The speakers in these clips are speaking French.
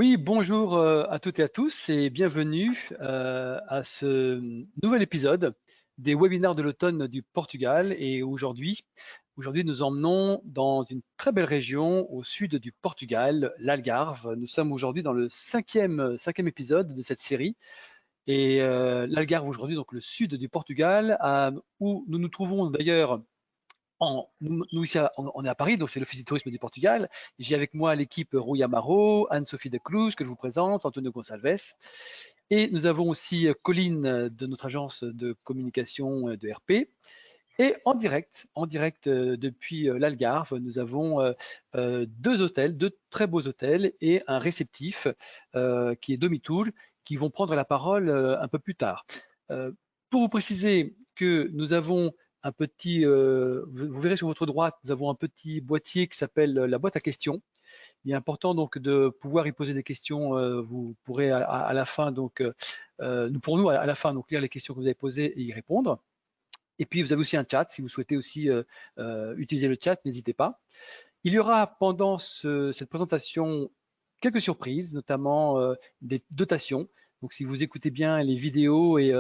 Oui, bonjour à toutes et à tous et bienvenue à ce nouvel épisode des webinaires de l'automne du Portugal. Et aujourd'hui, nous emmenons dans une très belle région au sud du Portugal, l'Algarve. Nous sommes aujourd'hui dans le cinquième épisode de cette série. Et l'Algarve aujourd'hui, donc le sud du Portugal, où nous nous trouvons d'ailleurs nous ici, on est à Paris, donc c'est l'Office du tourisme du Portugal. J'ai avec moi l'équipe Rui Amaro, Anne-Sophie de Cruz, que je vous présente, Antonio Gonçalves. Et nous avons aussi Colline de notre agence de communication de RP. Et en direct depuis l'Algarve, nous avons deux hôtels, deux très beaux hôtels et un réceptif qui est Domitoul, qui vont prendre la parole un peu plus tard. Pour vous préciser que nous avons un petit, vous verrez sur votre droite, nous avons un petit boîtier qui s'appelle la boîte à questions. Il est important donc de pouvoir y poser des questions. Vous pourrez à la fin donc, nous pourrons nous à la fin donc lire les questions que vous avez posées et y répondre. Et puis vous avez aussi un chat, si vous souhaitez aussi utiliser le chat, n'hésitez pas. Il y aura pendant cette présentation quelques surprises, notamment des dotations. Donc si vous écoutez bien les vidéos et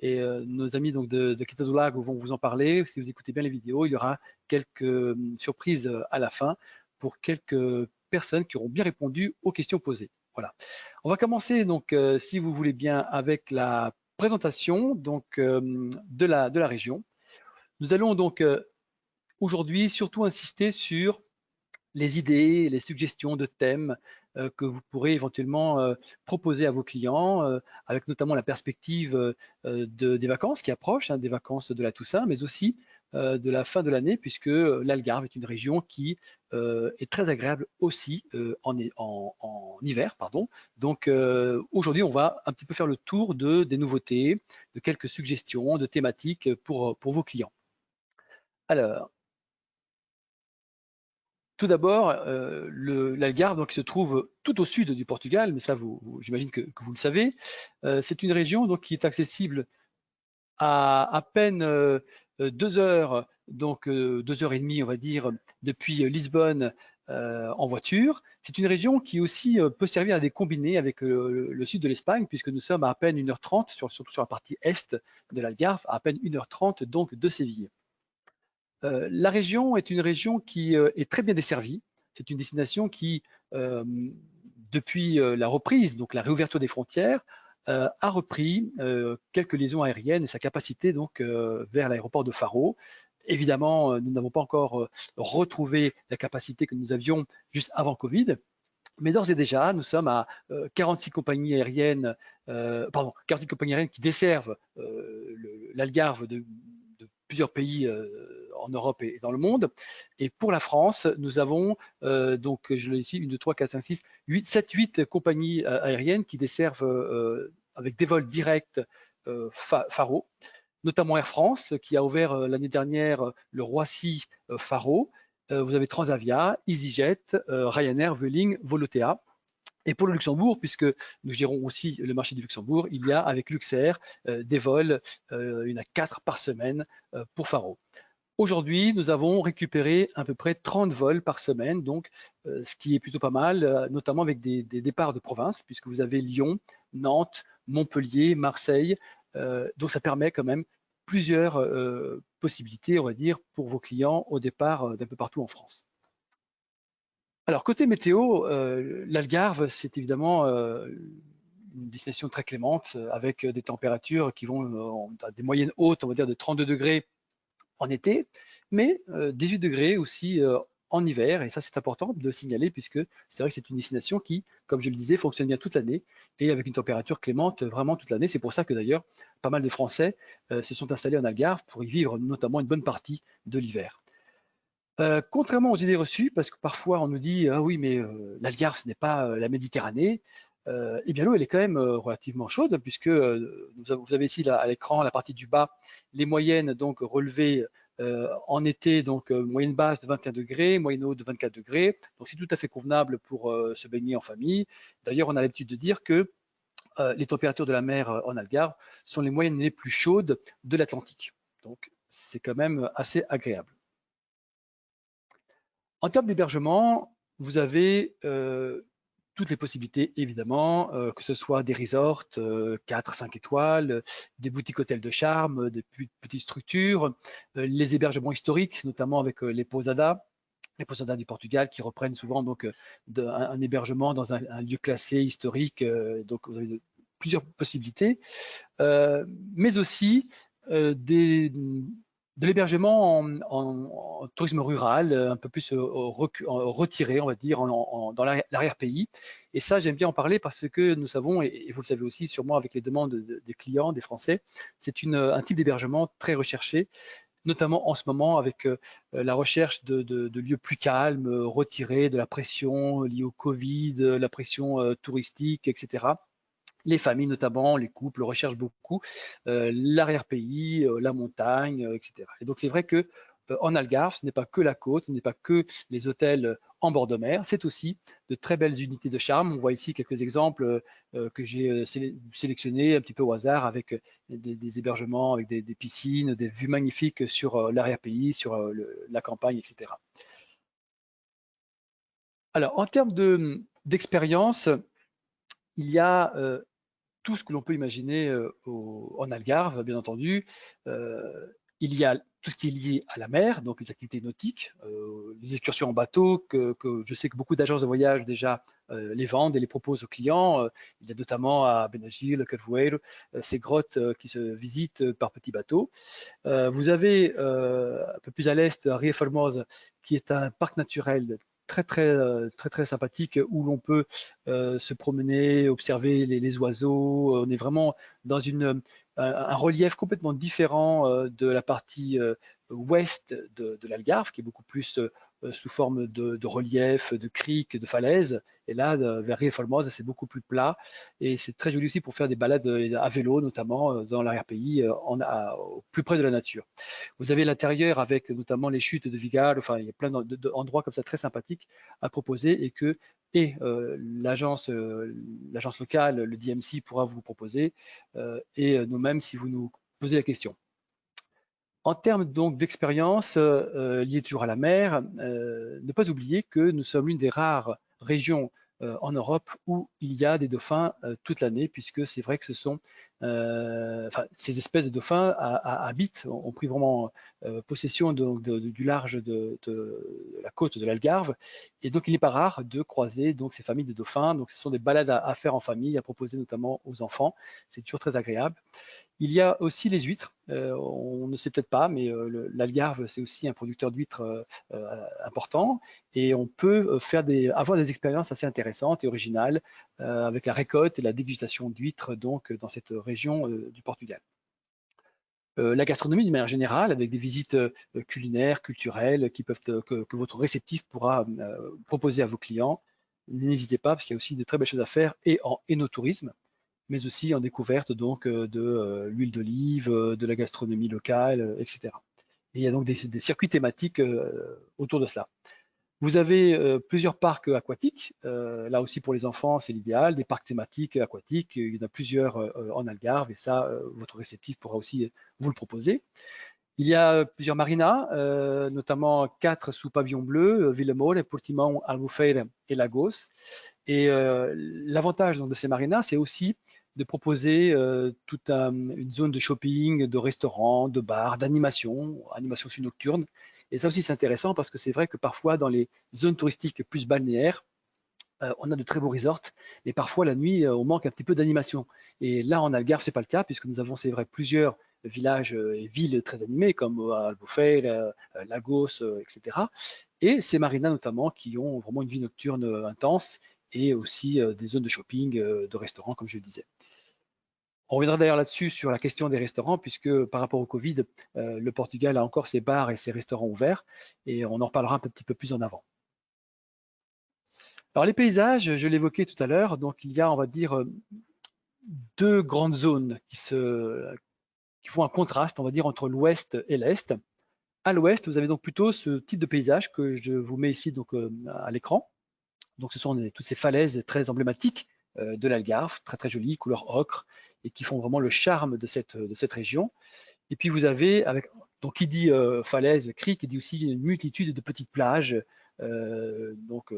nos amis donc de Kitazolag vont vous en parler, si vous écoutez bien les vidéos, il y aura quelques surprises à la fin pour quelques personnes qui auront bien répondu aux questions posées. Voilà. On va commencer donc, si vous voulez bien, avec la présentation donc, de la région. Nous allons donc aujourd'hui surtout insister sur les idées, les suggestions de thèmes que vous pourrez éventuellement proposer à vos clients, avec notamment la perspective des vacances qui approchent, hein, des vacances de la Toussaint, mais aussi de la fin de l'année, puisque l'Algarve est une région qui est très agréable aussi en hiver. Pardon. Donc aujourd'hui, on va un petit peu faire le tour des nouveautés, de quelques suggestions, de thématiques pour vos clients. Alors, tout d'abord, l'Algarve donc, se trouve tout au sud du Portugal, mais ça, j'imagine que vous le savez. C'est une région donc, qui est accessible à peine 2 heures, donc 2 heures et demie, on va dire, depuis Lisbonne en voiture. C'est une région qui aussi peut servir à des combinés avec le sud de l'Espagne, puisque nous sommes à peine 1h30, surtout sur la partie est de l'Algarve, à peine 1h30 donc de Séville. La région est une région qui est très bien desservie. C'est une destination qui, depuis la reprise, donc la réouverture des frontières, a repris quelques liaisons aériennes et sa capacité donc vers l'aéroport de Faro. Évidemment, nous n'avons pas encore retrouvé la capacité que nous avions juste avant Covid, mais d'ores et déjà, nous sommes à 46 compagnies aériennes, 46 compagnies aériennes qui desservent l'Algarve de plusieurs pays en Europe et dans le monde. Et pour la France, nous avons donc, je l'ai ici, 1, 2, 3, 4, 5, 6, 8, 7, 8 compagnies aériennes qui desservent avec des vols directs Faro, notamment Air France qui a ouvert l'année dernière le Roissy-Faro. Vous avez Transavia, EasyJet, Ryanair, Vueling, Volotea. Et pour le Luxembourg, puisque nous gérons aussi le marché du Luxembourg, il y a avec Luxair des vols, il y en a 4 par semaine pour Faro. Aujourd'hui, nous avons récupéré à peu près 30 vols par semaine, donc ce qui est plutôt pas mal, notamment avec des départs de province, puisque vous avez Lyon, Nantes, Montpellier, Marseille. Donc ça permet quand même plusieurs possibilités, on va dire, pour vos clients au départ d'un peu partout en France. Alors, côté météo, l'Algarve, c'est évidemment une destination très clémente, avec des températures qui vont à des moyennes hautes, on va dire de 32 degrés en été, mais 18 degrés aussi en hiver. Et ça, c'est important de le signaler, puisque c'est vrai que c'est une destination qui, comme je le disais, fonctionne bien toute l'année et avec une température clémente vraiment toute l'année. C'est pour ça que d'ailleurs, pas mal de Français se sont installés en Algarve pour y vivre notamment une bonne partie de l'hiver. Contrairement aux idées reçues, parce que parfois on nous dit ah oui mais l'Algarve ce n'est pas la Méditerranée, eh bien l'eau elle est quand même relativement chaude, puisque vous avez ici à l'écran la partie du bas les moyennes donc relevées en été, donc moyenne basse de 21 degrés, moyenne haute de 24 degrés, donc c'est tout à fait convenable pour se baigner en famille. D'ailleurs on a l'habitude de dire que les températures de la mer en Algarve sont les moyennes les plus chaudes de l'Atlantique, donc c'est quand même assez agréable. En termes d'hébergement, vous avez toutes les possibilités, évidemment, que ce soit des resorts 4, 5 étoiles, des boutiques hôtels de charme, des petites structures, les hébergements historiques, notamment avec les pousadas du Portugal qui reprennent souvent donc un hébergement dans un lieu classé historique. Donc vous avez plusieurs possibilités, mais aussi de l'hébergement en tourisme rural, un peu plus retiré, on va dire, dans l'arrière-pays. Et ça, j'aime bien en parler parce que nous savons, et vous le savez aussi sûrement avec les demandes des clients, des Français, c'est un type d'hébergement très recherché, notamment en ce moment avec la recherche de lieux plus calmes, retirés de la pression liée au Covid, la pression touristique, etc. Les familles notamment, les couples recherchent beaucoup l'arrière-pays, la montagne, etc. Et donc c'est vrai que en Algarve, ce n'est pas que la côte, ce n'est pas que les hôtels en bord de mer, c'est aussi de très belles unités de charme. On voit ici quelques exemples que j'ai sélectionnés un petit peu au hasard avec des hébergements, avec des piscines, des vues magnifiques sur l'arrière-pays, sur la campagne, etc. Alors en termes d'expérience, il y a tout ce que l'on peut imaginer en Algarve, bien entendu. Il y a tout ce qui est lié à la mer, donc les activités nautiques, les excursions en bateau, que je sais que beaucoup d'agences de voyage déjà les vendent et les proposent aux clients. Il y a notamment à Benagil, Carvoeiro, ces grottes qui se visitent par petits bateaux. Vous avez un peu plus à l'est, Rio Formosa, qui est un parc naturel très sympathique où l'on peut se promener, observer les oiseaux. On est vraiment dans un relief complètement différent de la partie ouest de l'Algarve, qui est beaucoup plus sous forme de relief, de criques, de falaises. Et là, vers Rio Formosa, c'est beaucoup plus plat. Et c'est très joli aussi pour faire des balades à vélo, notamment dans l'arrière-pays, au plus près de la nature. Vous avez l'intérieur avec notamment les chutes de Vigar. Enfin, il y a plein d'endroits comme ça très sympathiques à proposer et l'agence locale, le DMC, pourra vous proposer et nous-mêmes si vous nous posez la question. En termes donc d'expérience liée toujours à la mer, ne pas oublier que nous sommes l'une des rares régions en Europe où il y a des dauphins toute l'année, puisque c'est vrai que ce sont ces espèces de dauphins habitent, ont pris vraiment possession du large de la côte de l'Algarve, et donc il n'est pas rare de croiser donc ces familles de dauphins. Donc ce sont des balades à faire en famille, à proposer notamment aux enfants. C'est toujours très agréable. Il y a aussi les huîtres. On ne sait peut-être pas, mais l'Algarve, c'est aussi un producteur d'huîtres important. Et on peut avoir des expériences assez intéressantes et originales avec la récolte et la dégustation d'huîtres donc, dans cette région du Portugal. La gastronomie d'une manière générale, avec des visites culinaires, culturelles, que votre réceptif pourra proposer à vos clients. N'hésitez pas, parce qu'il y a aussi de très belles choses à faire et en énotourisme, mais aussi en découverte donc de l'huile d'olive, de la gastronomie locale, etc. Et il y a donc des circuits thématiques autour de cela. Vous avez plusieurs parcs aquatiques, là aussi pour les enfants c'est l'idéal, des parcs thématiques aquatiques, il y en a plusieurs en Algarve et ça votre réceptif pourra aussi vous le proposer. Il y a plusieurs marinas, notamment 4 sous pavillon bleu, Villamor, Portimão, Albufeira et Lagos. Et l'avantage de ces marinas, c'est aussi de proposer toute une zone de shopping, de restaurants, de bars, animation aussi nocturne. Et ça aussi, c'est intéressant parce que c'est vrai que parfois, dans les zones touristiques plus balnéaires, on a de très beaux resorts, mais parfois la nuit, on manque un petit peu d'animation. Et là, en Algarve, c'est pas le cas, puisque nous avons, c'est vrai, plusieurs villages et villes très animés, comme Albufeira, Lagos, etc. Et ces marinas notamment, qui ont vraiment une vie nocturne intense, et aussi des zones de shopping, de restaurants, comme je le disais. On reviendra d'ailleurs là-dessus sur la question des restaurants, puisque par rapport au Covid, le Portugal a encore ses bars et ses restaurants ouverts, et on en reparlera un petit peu plus en avant. Alors les paysages, je l'évoquais tout à l'heure, donc il y a, on va dire, deux grandes zones qui font un contraste, on va dire, entre l'ouest et l'est. À l'ouest, vous avez donc plutôt ce type de paysage que je vous mets ici donc à l'écran. Donc ce sont toutes ces falaises très emblématiques de l'Algarve, très jolies, couleur ocre, et qui font vraiment le charme de cette région. Et puis vous avez, donc qui dit falaise, crique, il dit aussi une multitude de petites plages, donc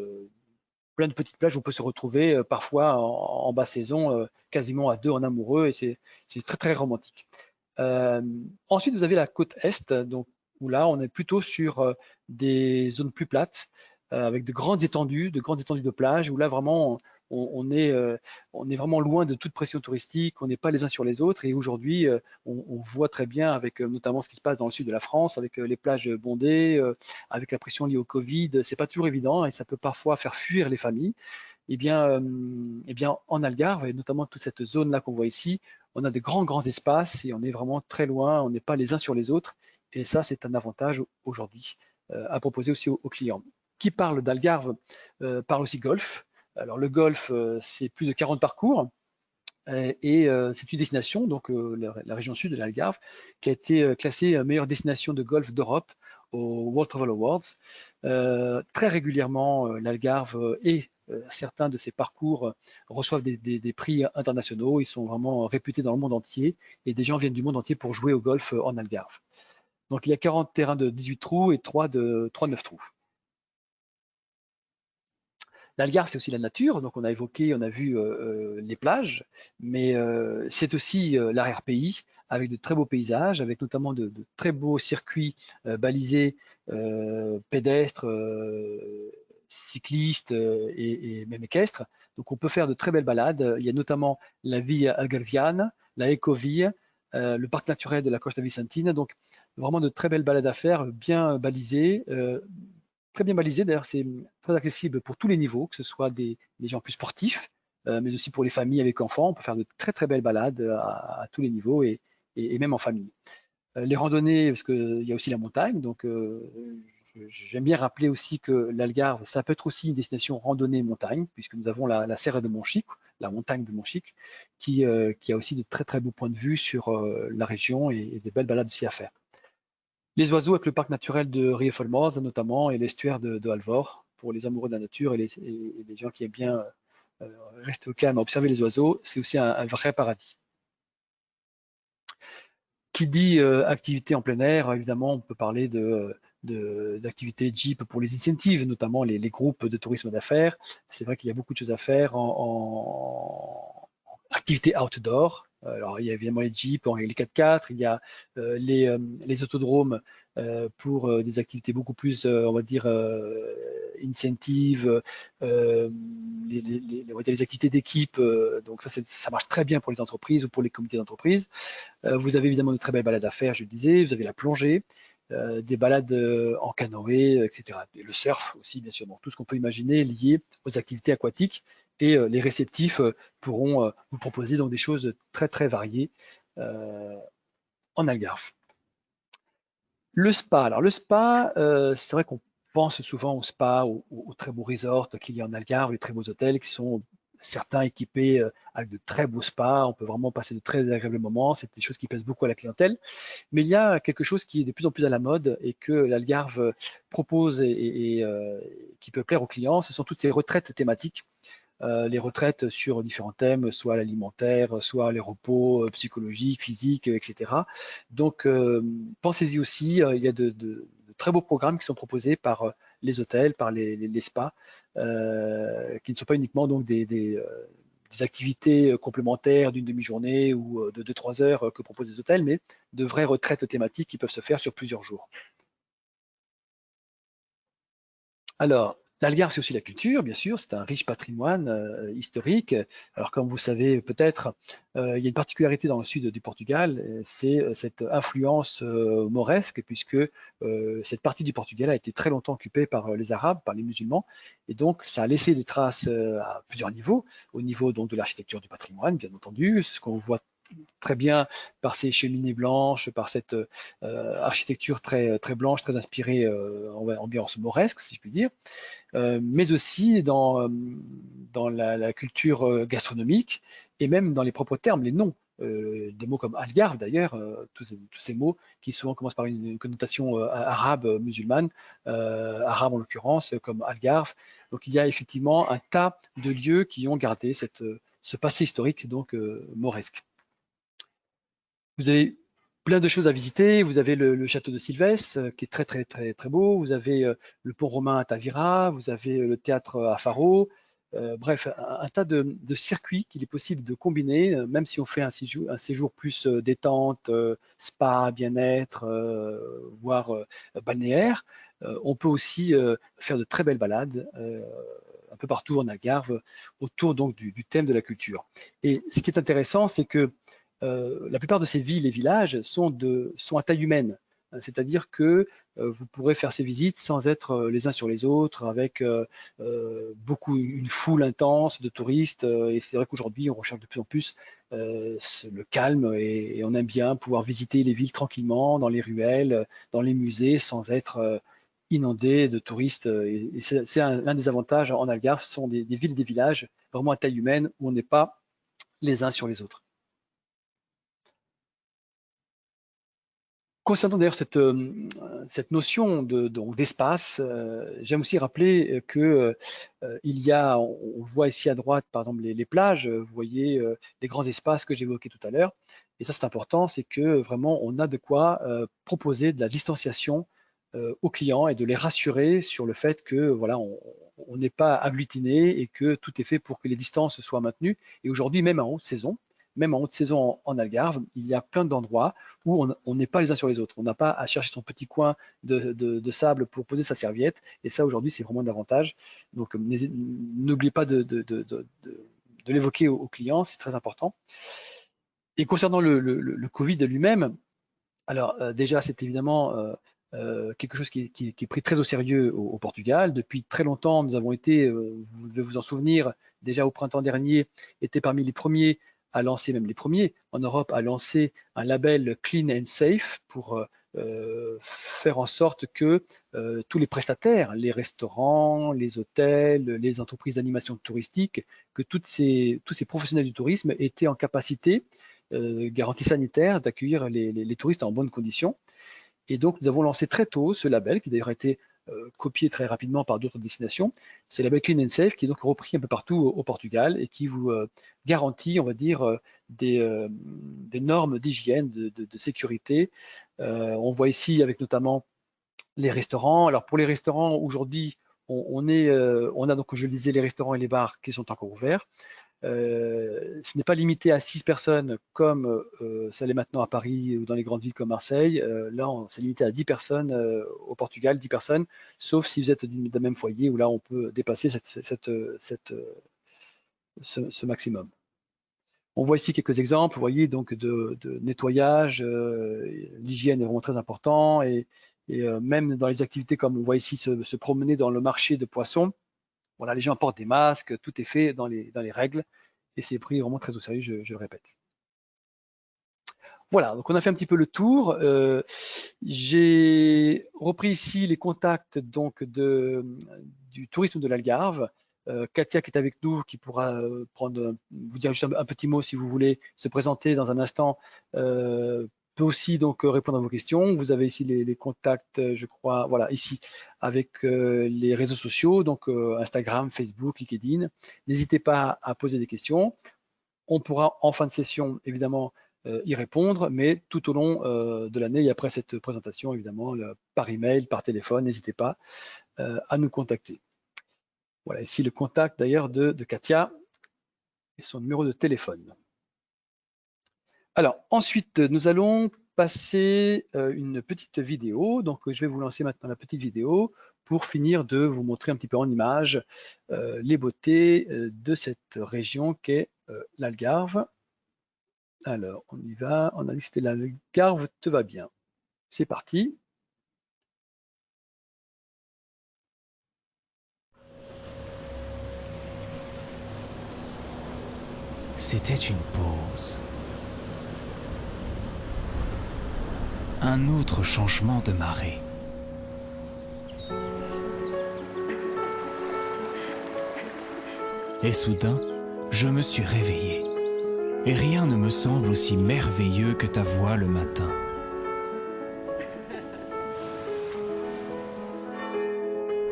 plein de petites plages où on peut se retrouver parfois en basse saison, quasiment à deux en amoureux, et c'est très très romantique. Ensuite, vous avez la côte est, donc où là, on est plutôt sur des zones plus plates, avec de grandes étendues de plage, où là vraiment on est vraiment loin de toute pression touristique, on n'est pas les uns sur les autres. Et aujourd'hui, on voit très bien avec notamment ce qui se passe dans le sud de la France, avec les plages bondées, avec la pression liée au Covid, c'est pas toujours évident et ça peut parfois faire fuir les familles. Eh bien, en Algarve, et notamment toute cette zone-là qu'on voit ici, on a de grands espaces et on est vraiment très loin, on n'est pas les uns sur les autres. Et ça, c'est un avantage aujourd'hui à proposer aussi aux clients. Qui parle d'Algarve parle aussi golf. Alors le golf, c'est plus de 40 parcours et c'est une destination, donc la région sud de l'Algarve, qui a été classée meilleure destination de golf d'Europe au World Travel Awards. Très régulièrement, l'Algarve et certains de ces parcours reçoivent des prix internationaux. Ils sont vraiment réputés dans le monde entier et des gens viennent du monde entier pour jouer au golf en Algarve. Donc il y a 40 terrains de 18 trous et 3 de 9 trous. L'Algarve, c'est aussi la nature, donc on a évoqué, on a vu les plages, mais c'est aussi l'arrière-pays, avec de très beaux paysages, avec notamment de très beaux circuits balisés, pédestres, cyclistes et même équestres. Donc on peut faire de très belles balades. Il y a notamment la Via Algarviana, la Ecovia, le parc naturel de la Costa Vicentina. Donc vraiment de très belles balades à faire, bien balisées, très bien balisé. D'ailleurs, c'est très accessible pour tous les niveaux, que ce soit des gens plus sportifs, mais aussi pour les familles avec enfants. On peut faire de très très belles balades à tous les niveaux et même en famille. Les randonnées, parce qu'il y a aussi la montagne, donc j'aime bien rappeler aussi que l'Algarve, ça peut être aussi une destination randonnée-montagne, puisque nous avons la Serre de Montchic, la montagne de Montchic, qui a aussi de très très beaux points de vue sur la région et des belles balades aussi à faire. Les oiseaux avec le parc naturel de Rio Folmorza notamment et l'estuaire de Alvor pour les amoureux de la nature et les gens qui aiment bien rester au calme à observer les oiseaux, c'est aussi un vrai paradis. Qui dit activité en plein air, évidemment, on peut parler d'activités Jeep pour les incentives, notamment les groupes de tourisme d'affaires. C'est vrai qu'il y a beaucoup de choses à faire en activités outdoor. Alors, il y a évidemment les Jeeps, les 4x4, il y a les autodromes pour des activités beaucoup plus, on va dire, incentives, on va dire les activités d'équipe. Donc ça marche très bien pour les entreprises ou pour les comités d'entreprise. Vous avez évidemment de très belles balades à faire, je le disais. Vous avez la plongée, des balades en canoë, etc. Et le surf aussi, bien sûr. Donc, tout ce qu'on peut imaginer lié aux activités aquatiques. Et les réceptifs pourront vous proposer donc des choses très, très variées en Algarve. Le spa. Alors, le spa, c'est vrai qu'on pense souvent au spa, aux très beaux resorts qu'il y a en Algarve, les très beaux hôtels qui sont certains équipés avec de très beaux spas. On peut vraiment passer de très agréables moments. C'est des choses qui plaisent beaucoup à la clientèle. Mais il y a quelque chose qui est de plus en plus à la mode et que l'Algarve propose et qui peut plaire aux clients. Ce sont toutes ces retraites thématiques. Les retraites sur différents thèmes, soit l'alimentaire, soit les repos psychologiques, physiques, etc. Donc, pensez-y aussi, il y a de très beaux programmes qui sont proposés par les hôtels, par les spas, qui ne sont pas uniquement donc des activités complémentaires d'une demi-journée ou de 2-3 heures que proposent les hôtels, mais de vraies retraites thématiques qui peuvent se faire sur plusieurs jours. Alors, l'Algarve, c'est aussi la culture, bien sûr, c'est un riche patrimoine historique. Alors, comme vous savez peut-être, il y a une particularité dans le sud du Portugal, c'est cette influence mauresque, puisque cette partie du Portugal a été très longtemps occupée par les Arabes, par les musulmans, et donc ça a laissé des traces à plusieurs niveaux, au niveau donc de l'architecture du patrimoine, bien entendu, ce qu'on voit très bien par ces cheminées blanches, par cette architecture très, très blanche, très inspirée ambiance mauresque, si je puis dire, mais aussi dans la culture gastronomique et même dans les propres termes, les noms. Des mots comme Algarve d'ailleurs, tous ces mots qui souvent commencent par une connotation arabe, musulmane, arabe en l'occurrence, comme Algarve. Donc il y a effectivement un tas de lieux qui ont gardé ce passé historique donc mauresque. Vous avez plein de choses à visiter. Vous avez le château de Silvès, qui est très beau. Vous avez le pont romain à Tavira. Vous avez le théâtre à Faro. bref, un tas de circuits qu'il est possible de combiner, même si on fait un séjour plus détente, spa, bien-être, voire balnéaire. On peut aussi faire de très belles balades un peu partout en Algarve autour donc du thème de la culture. Et ce qui est intéressant, c'est que la plupart de ces villes et villages sont à taille humaine. C'est-à-dire que vous pourrez faire ces visites sans être les uns sur les autres, avec une foule intense de touristes. Et c'est vrai qu'aujourd'hui, on recherche de plus en plus le calme et on aime bien pouvoir visiter les villes tranquillement, dans les ruelles, dans les musées, sans être inondé de touristes. Et c'est l'un des avantages en Algarve, ce sont des villes et des villages vraiment à taille humaine où on n'est pas les uns sur les autres. Concernant d'ailleurs cette notion d'espace, j'aime aussi rappeler que il y a, on voit ici à droite par exemple les plages, vous voyez les grands espaces que j'évoquais tout à l'heure, et ça c'est important, c'est que vraiment on a de quoi proposer de la distanciation aux clients et de les rassurer sur le fait que voilà, on n'est pas agglutiné et que tout est fait pour que les distances soient maintenues. Et aujourd'hui, même en haute saison en Algarve, il y a plein d'endroits où on n'est pas les uns sur les autres. On n'a pas à chercher son petit coin de sable pour poser sa serviette. Et ça, aujourd'hui, c'est vraiment un avantage. Donc, n'oubliez pas de l'évoquer aux clients, c'est très important. Et concernant le Covid lui-même, alors déjà, c'est évidemment quelque chose qui est pris très au sérieux au Portugal. Depuis très longtemps, nous avons été, vous devez vous en souvenir, déjà au printemps dernier, étaient parmi les premiers à lancer, même les premiers en Europe, à lancer un label Clean and Safe pour faire en sorte que tous les prestataires, les restaurants, les hôtels, les entreprises d'animation touristique, que tous ces professionnels du tourisme étaient en capacité, garantie sanitaire, d'accueillir les touristes en bonnes conditions. Et donc, nous avons lancé très tôt ce label, qui d'ailleurs a été copié très rapidement par d'autres destinations. C'est le label Clean and Safe, qui est donc repris un peu partout au Portugal et qui vous garantit, on va dire, des normes d'hygiène, de sécurité. On voit ici avec notamment les restaurants. Alors pour les restaurants, aujourd'hui, on a donc, je le disais, les restaurants et les bars qui sont encore ouverts. Ce n'est pas limité à 6 personnes comme ça l'est maintenant à Paris ou dans les grandes villes comme Marseille. Là, c'est limité à 10 personnes au Portugal, 10 personnes, sauf si vous êtes d'un même foyer où là, on peut dépasser ce maximum. On voit ici quelques exemples, vous voyez, donc de nettoyage. L'hygiène est vraiment très important et même dans les activités comme on voit ici se promener dans le marché de poissons, voilà, les gens portent des masques, tout est fait dans les règles et c'est pris vraiment très au sérieux, je le répète. Voilà, donc on a fait un petit peu le tour. J'ai repris ici les contacts donc du tourisme de l'Algarve. Katia qui est avec nous, qui pourra vous dire juste un petit mot si vous voulez se présenter dans un instant, peut aussi donc répondre à vos questions. Vous avez ici les contacts, je crois, voilà, ici, avec les réseaux sociaux, donc Instagram, Facebook, LinkedIn. N'hésitez pas à poser des questions. On pourra en fin de session, évidemment, y répondre, mais tout au long de l'année et après cette présentation, évidemment, par email, par téléphone, n'hésitez pas à nous contacter. Voilà, ici le contact d'ailleurs de Katia et son numéro de téléphone. Alors, ensuite, nous allons passer une petite vidéo. Donc, je vais vous lancer maintenant la petite vidéo pour finir de vous montrer un petit peu en image les beautés de cette région qu'est l'Algarve. Alors, on y va. On a dit que c'était l'Algarve, te va bien. C'est parti. C'était une pause. Un autre changement de marée. Et soudain, je me suis réveillé. Et rien ne me semble aussi merveilleux que ta voix le matin.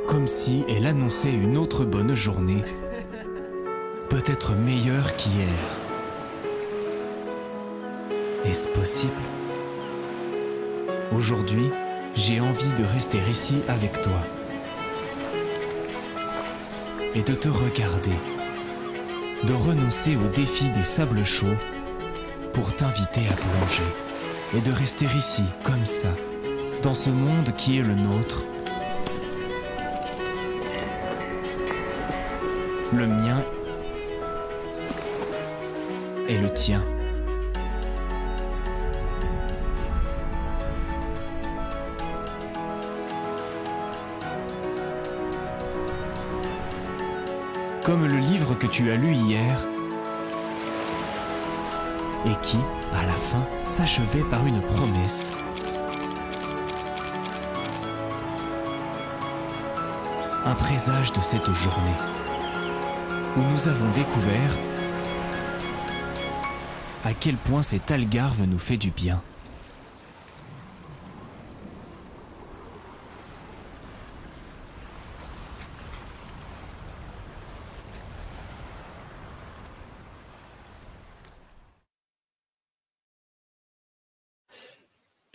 Comme si elle annonçait une autre bonne journée, peut-être meilleure qu'hier. Est-ce possible ? Aujourd'hui, j'ai envie de rester ici avec toi. et de te regarder, de renoncer au défi des sables chauds pour t'inviter à plonger et de rester ici, comme ça, dans ce monde qui est le nôtre, le mien et le tien. Comme le livre que tu as lu hier et qui, à la fin, s'achevait par une promesse. Un présage de cette journée où nous avons découvert à quel point cet algarve nous fait du bien.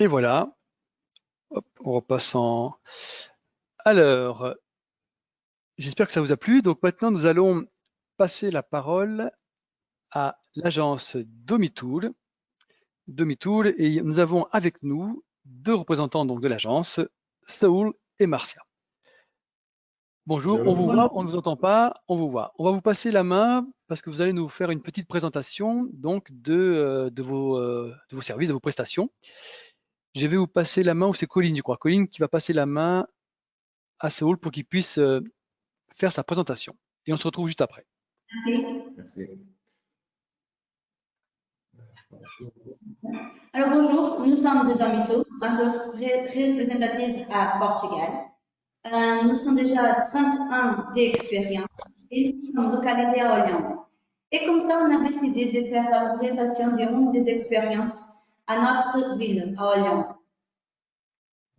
Et voilà, hop, on repasse en... Alors, j'espère que ça vous a plu. Donc maintenant, nous allons passer la parole à l'agence Domitool. Et nous avons avec nous deux représentants donc, de l'agence, Saoul et Marcia. Bonjour, on vous voit, on ne vous entend pas, on vous voit. On va vous passer la main parce que vous allez nous faire une petite présentation donc de vos services, de vos prestations. Je vais vous passer la main, ou c'est Colline, je crois. Colline qui va passer la main à Saoul pour qu'il puisse faire sa présentation. Et on se retrouve juste après. Merci. Alors bonjour, nous sommes de Domito, un représentatif à Portugal. Nous sommes déjà 31 d'expérience et nous sommes localisés à Orléans. Et comme ça, on a décidé de faire la présentation d'une des expériences à notre ville, à Orléans.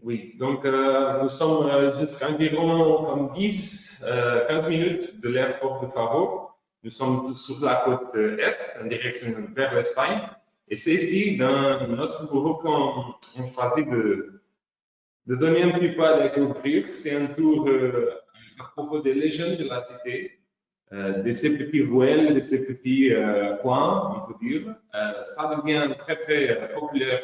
Oui, donc nous sommes jusqu'à environ comme 15 minutes de l'aéroport de Faro. Nous sommes sur la côte est, en direction vers l'Espagne. Et c'est ici, dans notre bureau, qu'on choisit de donner un petit peu à découvrir. C'est un tour à propos des légendes de la cité, de ces petits ruelles, de ces petits coins, on peut dire. Ça devient très, très populaire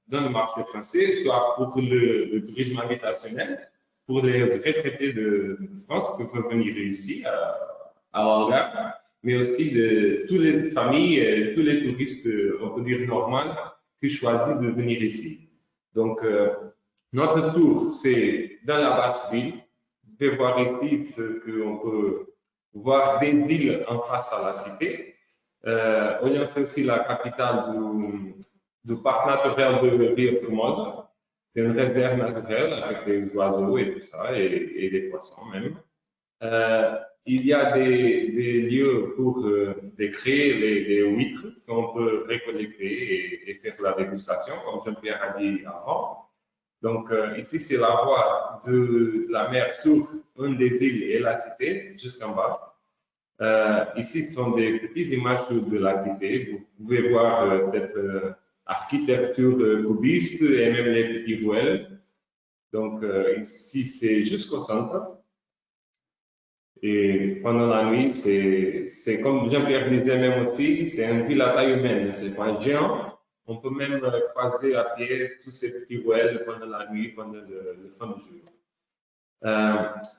dans le marché français, soit pour le tourisme habitationnel, pour les retraités de France qui peuvent venir ici, à Algarve, mais aussi de toutes les familles, et tous les touristes, on peut dire normaux, qui choisissent de venir ici. Donc, notre tour, c'est dans la basse ville. Vous pouvez voir ici ce qu'on peut voir des villes en face à la cité. Orléans, c'est aussi la capitale du parc naturel de Rio Formosa. C'est une réserve naturelle avec des oiseaux et tout ça, et des poissons même. Il y a des lieux pour créer les huîtres qu'on peut récolter et faire la dégustation, comme Jean-Pierre a dit avant. Donc, ici, c'est la voie de la mer sur une des îles et la cité, jusqu'en bas. Ici, ce sont des petites images de la cité. Vous pouvez voir cette architecture cubiste et même les petits ruelles. Donc, ici, c'est jusqu'au centre. Et pendant la nuit, c'est comme Jean-Pierre disait même aussi, c'est une ville à taille humaine, c'est pas géant. On peut même croiser à pied tous ces petits ruelles pendant la nuit, pendant le fin du jour.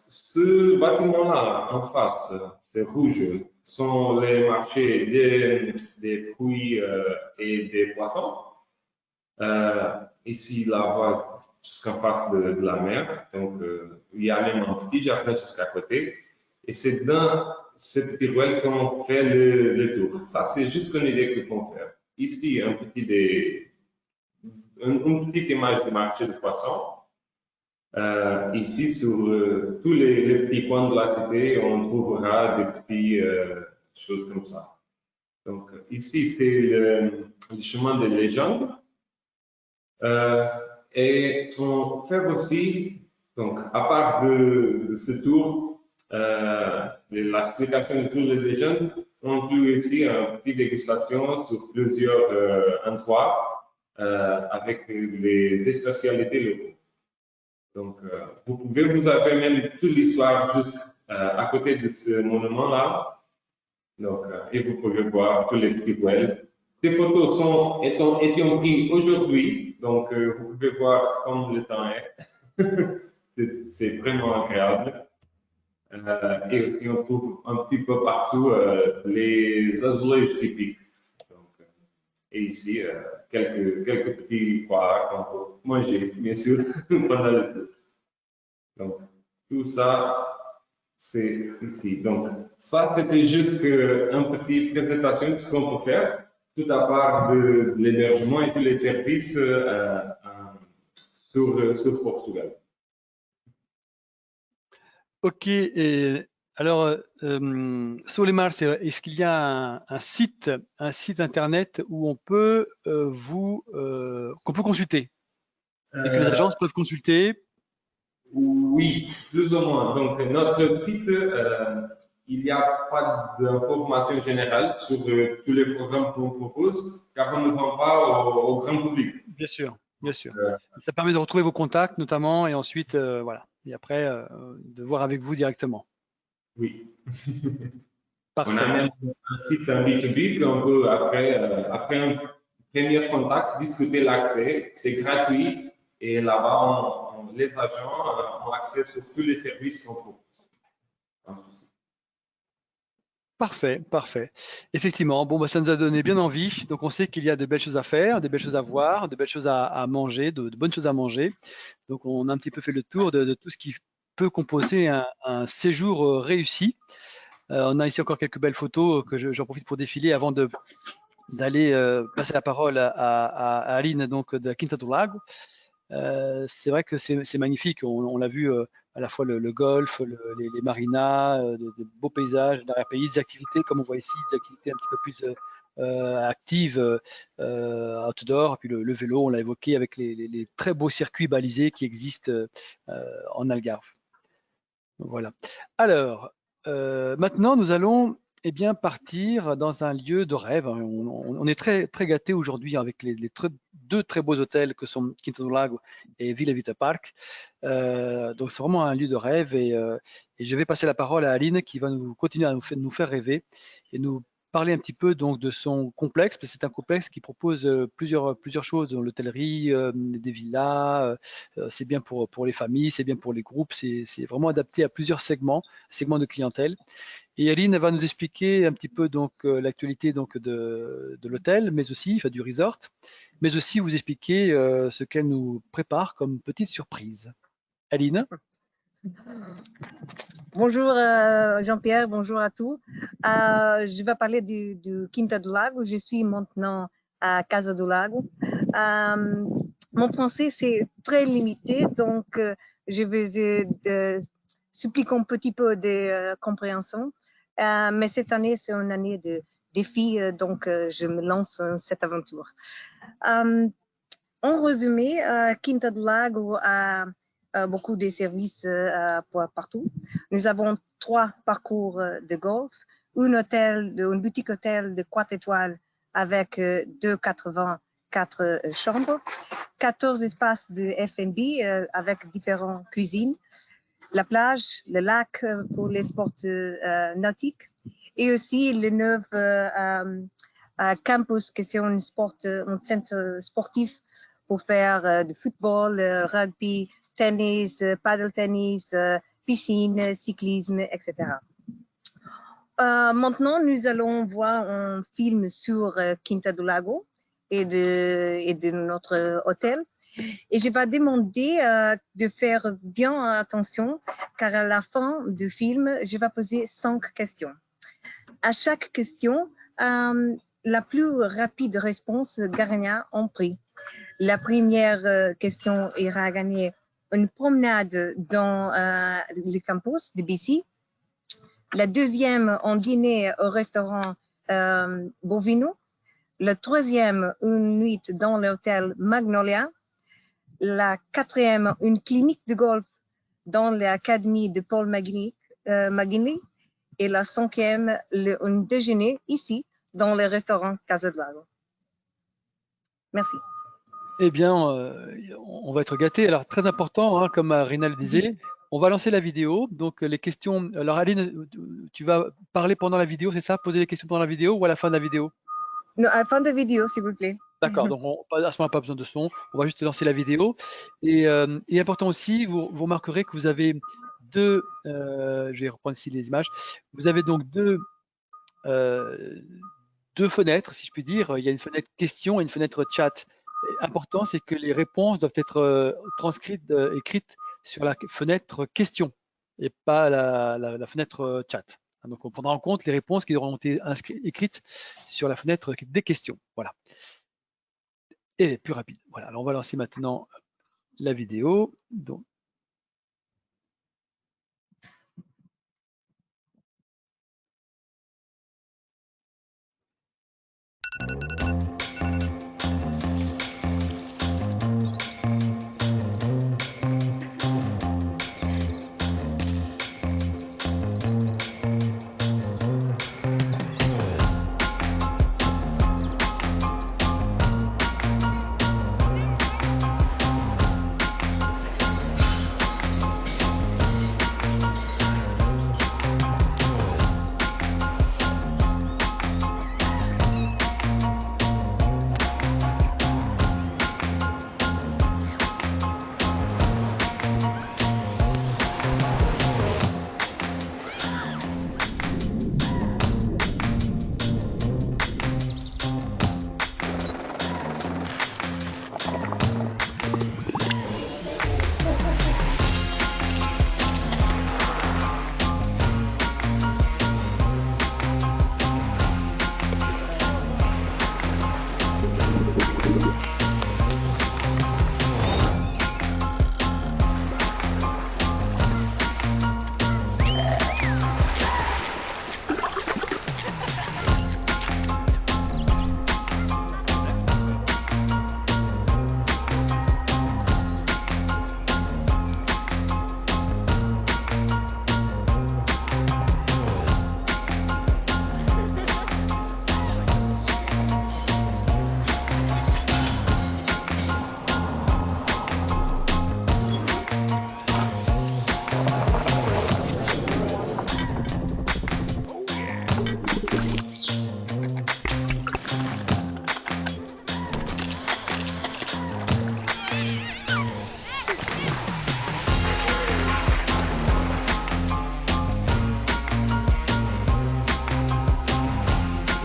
Ce bâtiment-là, en face, c'est rouge, sont les marchés des fruits et des poissons. Ici, la voie jusqu'en face de la mer, donc il y a même un petit jardin jusqu'à côté. Et c'est dans cette petite ruelle qu'on fait le tour. Ça, c'est juste une idée que qu'on fait. Ici, une petite image du marché de poissons. Ici, sur tous les petits coins de la cité, on trouvera des petites choses comme ça. Donc, ici, c'est le chemin des légendes. Et on fait aussi, donc, à part de ce tour, l'explication de toutes les légendes, on inclut ici une petite dégustation sur plusieurs endroits avec les spécialités locaux. Donc, vous avez même toute l'histoire à côté de ce monument-là. Donc, et vous pouvez voir tous les petits poêles. Ces photos ont été prises aujourd'hui, donc vous pouvez voir comme le temps est. C'est vraiment agréable. Et aussi, on trouve un petit peu partout les azulejos typiques. Donc, et ici, quelques petits pois qu'on peut manger, bien sûr, pendant le tour. Donc, tout ça, c'est ici. Donc, ça, c'était juste une petite présentation de ce qu'on peut faire, tout à part de l'hébergement et tous les services sur Portugal. Ok, et alors, Solimar, est-ce qu'il y a un site internet où on peut qu'on peut consulter et que les agences peuvent consulter? Oui, plus ou moins. Donc, notre site, il n'y a pas d'information générale sur tous les programmes qu'on propose, car on ne vend pas au grand public. Bien sûr, bien sûr. Euh, Ça permet de retrouver vos contacts notamment et ensuite, voilà. Et après, de voir avec vous directement. oui. On a Parfait. même un site en B2B qu'on peut, après un premier contact, discuter l'accès. C'est gratuit et là-bas, les agents ont accès sur tous les services qu'on propose. Parfait, parfait. Effectivement, bon, bah, ça nous a donné bien envie. Donc, on sait qu'il y a de belles choses à faire, de belles choses à voir, de belles choses à manger, de bonnes choses à manger. Donc, on a un petit peu fait le tour de tout ce qui peut composer un séjour réussi. On a ici encore quelques belles photos que j'en profite pour défiler avant d'aller passer la parole à Aline donc, de Quinta do Lago. C'est vrai que c'est magnifique. On l'a vu à la fois le golf, les marinas, de beaux paysages, l'arrière-pays, des activités, comme on voit ici, des activités un petit peu plus actives, outdoor, et puis le vélo, on l'a évoqué avec les très beaux circuits balisés qui existent en Algarve. Voilà. Alors, maintenant, nous allons partir dans un lieu de rêve. On est très, très gâtés aujourd'hui avec deux très beaux hôtels que sont Quinta do Lago et Villa Vita Park. Donc, c'est vraiment un lieu de rêve et je vais passer la parole à Aline qui va continuer à nous faire rêver et nous parler un petit peu donc de son complexe, parce que c'est un complexe qui propose plusieurs choses dans l'hôtellerie, des villas, c'est bien pour les familles, c'est bien pour les groupes, c'est vraiment adapté à plusieurs segments de clientèle. Et Aline va nous expliquer un petit peu donc l'actualité donc de l'hôtel, mais aussi du resort, mais aussi vous expliquer ce qu'elle nous prépare comme petite surprise. Aline? Bonjour Jean-Pierre, bonjour à tous. Je vais parler du Quinta do Lago. Je suis maintenant à Casa do Lago. Mon français, c'est très limité, donc je vais supplier un petit peu de compréhension. Mais cette année, c'est une année de défi, donc je me lance dans cette aventure. En résumé, Quinta do Lago a beaucoup de services partout. Nous avons 3 parcours de golf, une boutique hôtel de 4 étoiles avec 284 chambres, 14 espaces de F&B avec différentes cuisines, la plage, le lac pour les sports nautiques et aussi le neuf campus qui est un centre sportif pour faire du football, rugby, tennis, paddle tennis, piscine, cyclisme, etc. Maintenant, nous allons voir un film sur Quinta do Lago et de notre hôtel. Et je vais demander de faire bien attention, car à la fin du film, je vais poser 5 questions. À chaque question, la plus rapide réponse gagnera un prix. La première question ira gagner une promenade dans le campus de BC. La deuxième, un dîner au restaurant Bovino. La troisième, une nuit dans l'hôtel Magnolia. La quatrième, une clinique de golf dans l'académie de Paul McGinley. Et la cinquième, un déjeuner ici dans le restaurant Casa do Lago. Merci. Eh bien, on va être gâtés. Alors, très important, hein, comme Rina le disait, on va lancer la vidéo. Donc, les questions. Alors, Aline, tu vas parler pendant la vidéo, c'est ça? Poser les questions pendant la vidéo ou à la fin de la vidéo? Non, à la fin de vidéo, s'il vous plaît. D'accord, donc à ce moment-là, pas besoin de son. On va juste lancer la vidéo. Et important aussi, vous remarquerez que vous avez deux. Je vais reprendre ici les images. Vous avez donc deux fenêtres, si je puis dire. Il y a une fenêtre question et une fenêtre chat. Et important, c'est que les réponses doivent être transcrites, écrites sur la fenêtre question et pas la fenêtre chat. Donc, on prendra en compte les réponses qui auront été écrites sur la fenêtre des questions. Voilà. Et les plus rapides. Voilà. Alors, on va lancer maintenant la vidéo. Donc,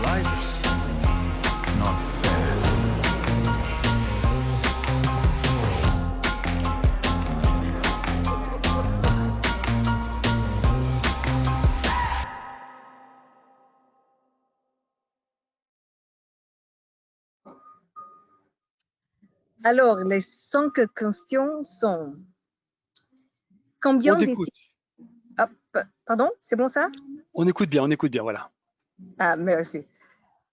Life's not fair. Alors, les 5 questions sont combien on de écoute. Ah, pardon, c'est bon ça? On écoute bien, voilà. Ah, merci.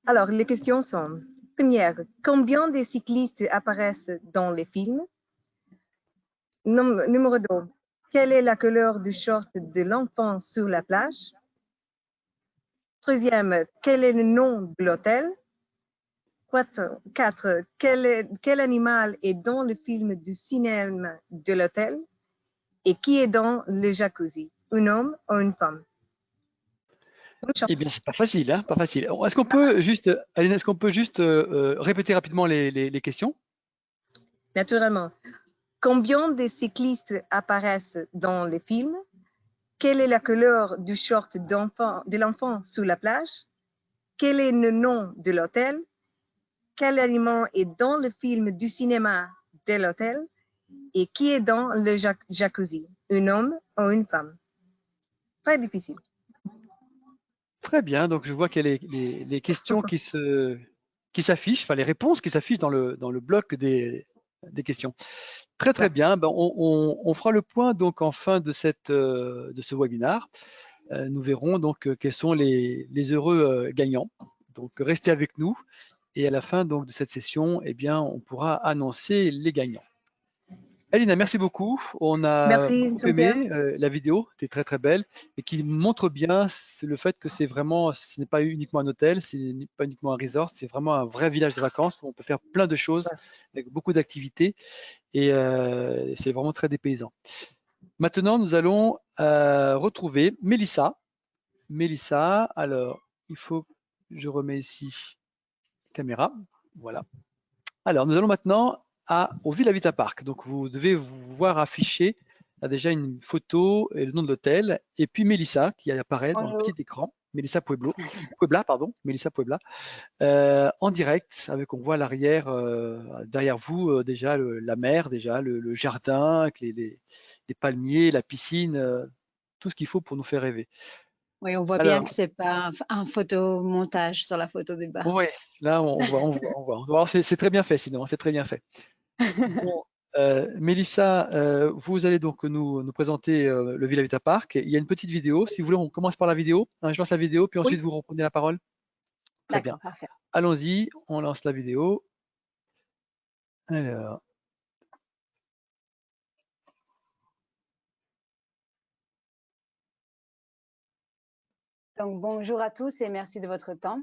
Alors, les questions sont première, combien de cyclistes apparaissent dans les films? Numéro 2, quelle est la couleur du short de l'enfant sur la plage? Troisième, quel est le nom de l'hôtel? 4, quel animal est dans le film du cinéma de l'hôtel? Et qui est dans le jacuzzi? Un homme ou une femme? Bonne chance. Eh bien, c'est pas facile, hein, pas facile. Est-ce qu'on peut juste, Aline, est-ce qu'on peut juste répéter rapidement les questions? Naturellement. Combien de cyclistes apparaissent dans le film? Quelle est la couleur du short de l'enfant sur la plage? Quel est le nom de l'hôtel? Quel aliment est dans le film du cinéma de l'hôtel? Et qui est dans le jacuzzi? Un homme ou une femme? Très difficile. Très bien, donc je vois qu'il y a les questions qui s'affichent, enfin les réponses qui s'affichent dans le bloc des questions. Très très bien, ben, on fera le point donc en fin de ce webinaire. Nous verrons donc quels sont les heureux gagnants. Donc restez avec nous et à la fin donc de cette session, eh bien, on pourra annoncer les gagnants. Alina, merci beaucoup. On a Merci, beaucoup Jean-Pierre. aimé la vidéo, c'était très très belle et qui montre bien le fait que c'est vraiment, ce n'est pas uniquement un hôtel, ce n'est pas uniquement un resort, c'est vraiment un vrai village de vacances où on peut faire plein de choses avec beaucoup d'activités et c'est vraiment très dépaysant. Maintenant, nous allons retrouver Mélissa. Mélissa, alors, il faut que je remets ici la caméra. Voilà. Alors, nous allons maintenant au Villa Vita Park. Donc, vous devez vous voir afficher là, déjà une photo et le nom de l'hôtel. Et puis Mélissa qui apparaît dans le Bonjour. petit écran. Mélissa Puebla, pardon. Mélissa Puebla. En direct, avec on voit à l'arrière, derrière vous, déjà la mer, déjà le jardin, avec les palmiers, la piscine, tout ce qu'il faut pour nous faire rêver. Oui, on voit bien Alors, que c'est pas un photomontage sur la photo des bas. ouais, là on voit, on voit. Alors, c'est très bien fait, sinon, c'est très bien fait. Bon, Mélissa, vous allez donc nous présenter le Villa Vita Park. Il y a une petite vidéo. Si vous voulez, on commence par la vidéo. Hein, je lance la vidéo, puis ensuite Oui, vous reprenez la parole. Très bien. d'accord, parfait. Allons-y, on lance la vidéo. Alors, Donc, bonjour à tous et merci de votre temps.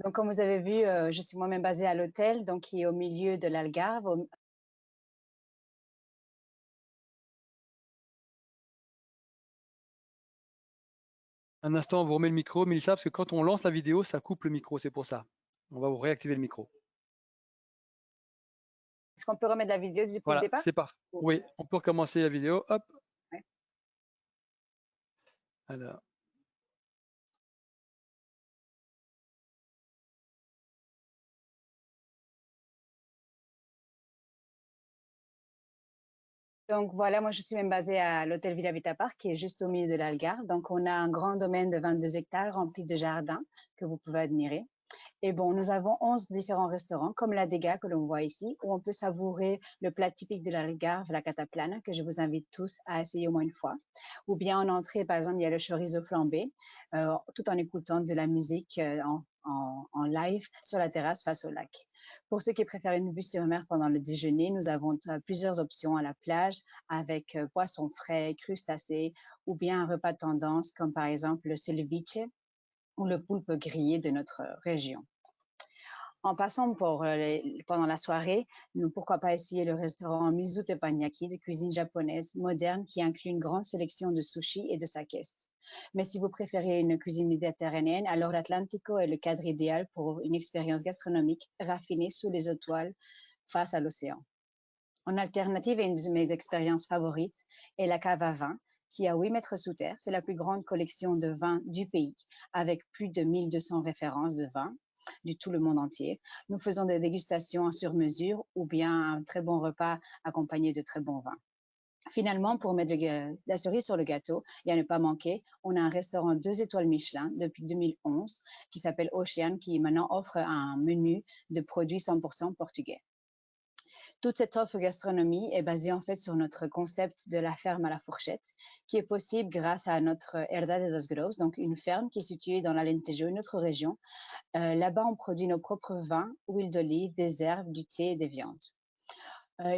Donc, comme vous avez vu, je suis moi-même basée à l'hôtel, donc qui est au milieu de l'Algarve. un instant, on vous remet le micro, Mélissa, parce que quand on lance la vidéo, ça coupe le micro, c'est pour ça. On va vous réactiver le micro. Est-ce qu'on peut remettre la vidéo depuis le Voilà, départ? c'est parti. Oui, on peut recommencer la vidéo. Hop. Ouais. Alors, Donc voilà, moi je suis même basée à l'hôtel Villa Vita Park qui est juste au milieu de l'Algarve. Donc on a un grand domaine de 22 hectares rempli de jardins que vous pouvez admirer. Et bon, nous avons 11 différents restaurants, comme la Dega que l'on voit ici, où on peut savourer le plat typique de l'Algarve, la cataplana, que je vous invite tous à essayer au moins une fois. Ou bien en entrée, par exemple, il y a le chorizo flambé, tout en écoutant de la musique en live sur la terrasse face au lac. Pour ceux qui préfèrent une vue sur mer pendant le déjeuner, nous avons plusieurs options à la plage avec poissons frais, crustacés, ou bien un repas de tendance comme par exemple le ceviche ou le poulpe grillé de notre région. En passant pendant la soirée, pourquoi pas essayer le restaurant Mizu Teppanyaki de cuisine japonaise moderne qui inclut une grande sélection de sushis et de sakés. Mais si vous préférez une cuisine méditerranéenne, alors l'Atlantico est le cadre idéal pour une expérience gastronomique raffinée sous les étoiles face à l'océan. En alternative, une de mes expériences favorites est la cave à vin, qui a 8 mètres sous terre. C'est la plus grande collection de vins du pays, avec plus de 1200 références de vins du tout le monde entier. Nous faisons des dégustations sur mesure ou bien un très bon repas accompagné de très bons vins. Finalement, pour mettre la cerise sur le gâteau et à ne pas manquer, on a un restaurant 2 étoiles Michelin depuis 2011 qui s'appelle Ocean, qui maintenant offre un menu de produits 100% portugais. Toute cette offre gastronomie est basée en fait sur notre concept de la ferme à la fourchette, qui est possible grâce à notre Herdade dos Gros, donc une ferme qui est située dans l'Alentejo, une autre région. Là-bas, on produit nos propres vins, huile d'olive, des herbes, du thé et des viandes.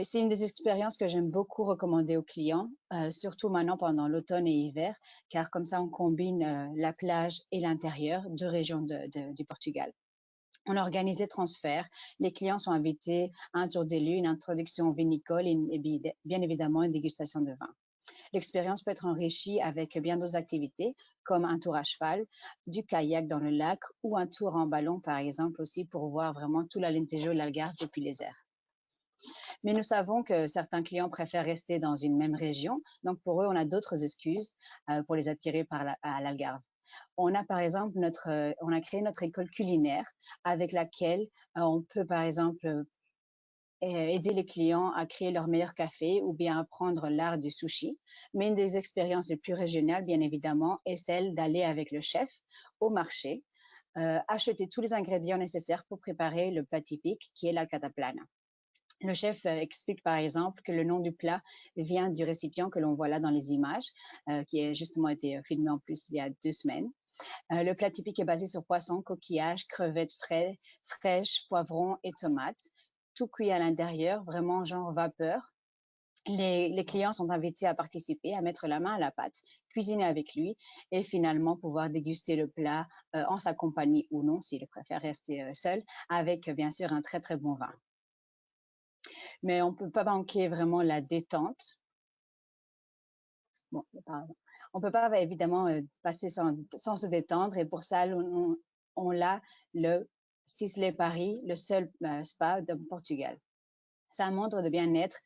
C'est une des expériences que j'aime beaucoup recommander aux clients, surtout maintenant pendant l'automne et l'hiver, car comme ça, on combine la plage et l'intérieur, deux régions du Portugal. On organise les transferts, les clients sont invités à un tour des lieux, une introduction vinicole et bien évidemment une dégustation de vin. L'expérience peut être enrichie avec bien d'autres activités comme un tour à cheval, du kayak dans le lac ou un tour en ballon par exemple aussi pour voir vraiment tout l'Alentejo et l'Algarve depuis les airs. Mais nous savons que certains clients préfèrent rester dans une même région, donc pour eux on a d'autres excuses pour les attirer à l'Algarve. On a par exemple on a créé notre école culinaire avec laquelle on peut par exemple aider les clients à créer leur meilleur café ou bien apprendre l'art du sushi. Mais une des expériences les plus régionales, bien évidemment, est celle d'aller avec le chef au marché, acheter tous les ingrédients nécessaires pour préparer le plat typique qui est la cataplana. Le chef explique par exemple que le nom du plat vient du récipient que l'on voit là dans les images, qui a justement été filmé en plus il y a 2 semaines. Le plat typique est basé sur poisson, coquillages, crevettes fraîches, poivrons et tomates, tout cuit à l'intérieur, vraiment genre vapeur. Les clients sont invités à participer, à mettre la main à la pâte, cuisiner avec lui et finalement pouvoir déguster le plat en sa compagnie ou non, s'il préfère rester seul, avec bien sûr un très très bon vin. Mais on ne peut pas manquer vraiment la détente. bon, pardon. On peut pas évidemment passer sans se détendre, et pour ça, on a le Sisley Paris, le seul spa de Portugal. C'est un monde de bien-être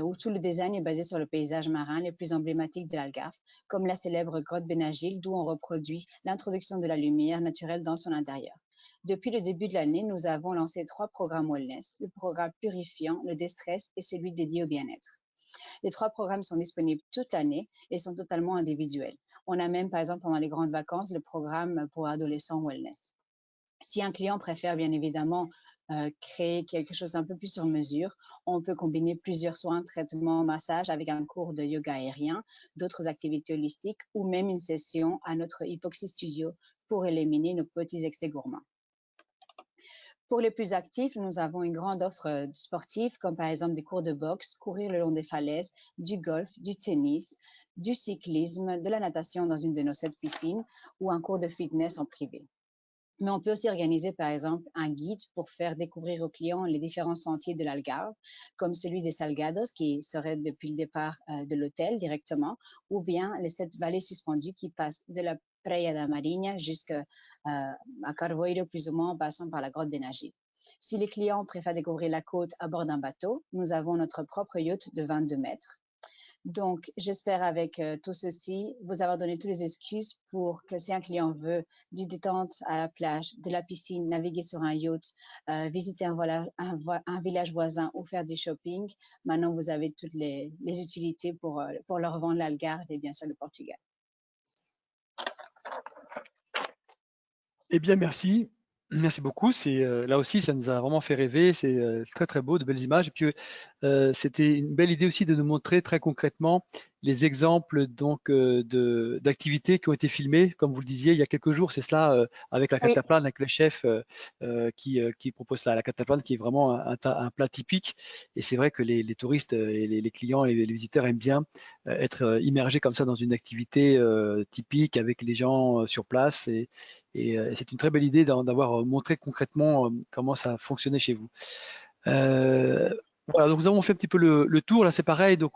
où tout le design est basé sur le paysage marin les plus emblématiques de l'Algarve, comme la célèbre grotte Benagil, d'où on reproduit l'introduction de la lumière naturelle dans son intérieur. Depuis le début de l'année, nous avons lancé 3 programmes wellness, le programme purifiant, le déstress et celui dédié au bien-être. Les 3 programmes sont disponibles toute l'année et sont totalement individuels. On a même, par exemple, pendant les grandes vacances, le programme pour adolescents wellness. Si un client préfère bien évidemment créer quelque chose un peu plus sur mesure, on peut combiner plusieurs soins, traitements, massages avec un cours de yoga aérien, d'autres activités holistiques ou même une session à notre Hypoxie Studio pour éliminer nos petits excès gourmands. Pour les plus actifs, nous avons une grande offre sportive, comme par exemple des cours de boxe, courir le long des falaises, du golf, du tennis, du cyclisme, de la natation dans une de nos 7 piscines ou un cours de fitness en privé. Mais on peut aussi organiser, par exemple, un guide pour faire découvrir aux clients les différents sentiers de l'Algarve, comme celui des Salgados, qui serait depuis le départ de l'hôtel directement, ou bien les 7 vallées suspendues qui passent de la Praia da Marinha jusqu'à Carvoeiro, plus ou moins en passant par la grotte Benagil. Si les clients préfèrent découvrir la côte à bord d'un bateau, nous avons notre propre yacht de 22 mètres. Donc, j'espère avec tout ceci vous avoir donné toutes les excuses pour que si un client veut du détente à la plage, de la piscine, naviguer sur un yacht, visiter un village voisin ou faire du shopping, maintenant vous avez toutes les utilités pour leur vendre l'Algarve et bien sûr le Portugal. Eh bien, merci. Merci beaucoup. Là aussi, ça nous a vraiment fait rêver. C'est très très beau, de belles images. Et puis, c'était une belle idée aussi de nous montrer très concrètement les exemples donc d'activités qui ont été filmées, comme vous le disiez, il y a quelques jours. C'est cela, avec la cataplane, avec le chef qui propose la cataplane, qui est vraiment un plat typique. Et c'est vrai que les touristes et les clients et les visiteurs aiment bien être immergés comme ça dans une activité typique avec les gens sur place. Et c'est une très belle idée d'avoir montré concrètement comment ça fonctionnait chez vous. Voilà, donc nous avons fait un petit peu le tour. Là, c'est pareil. Donc,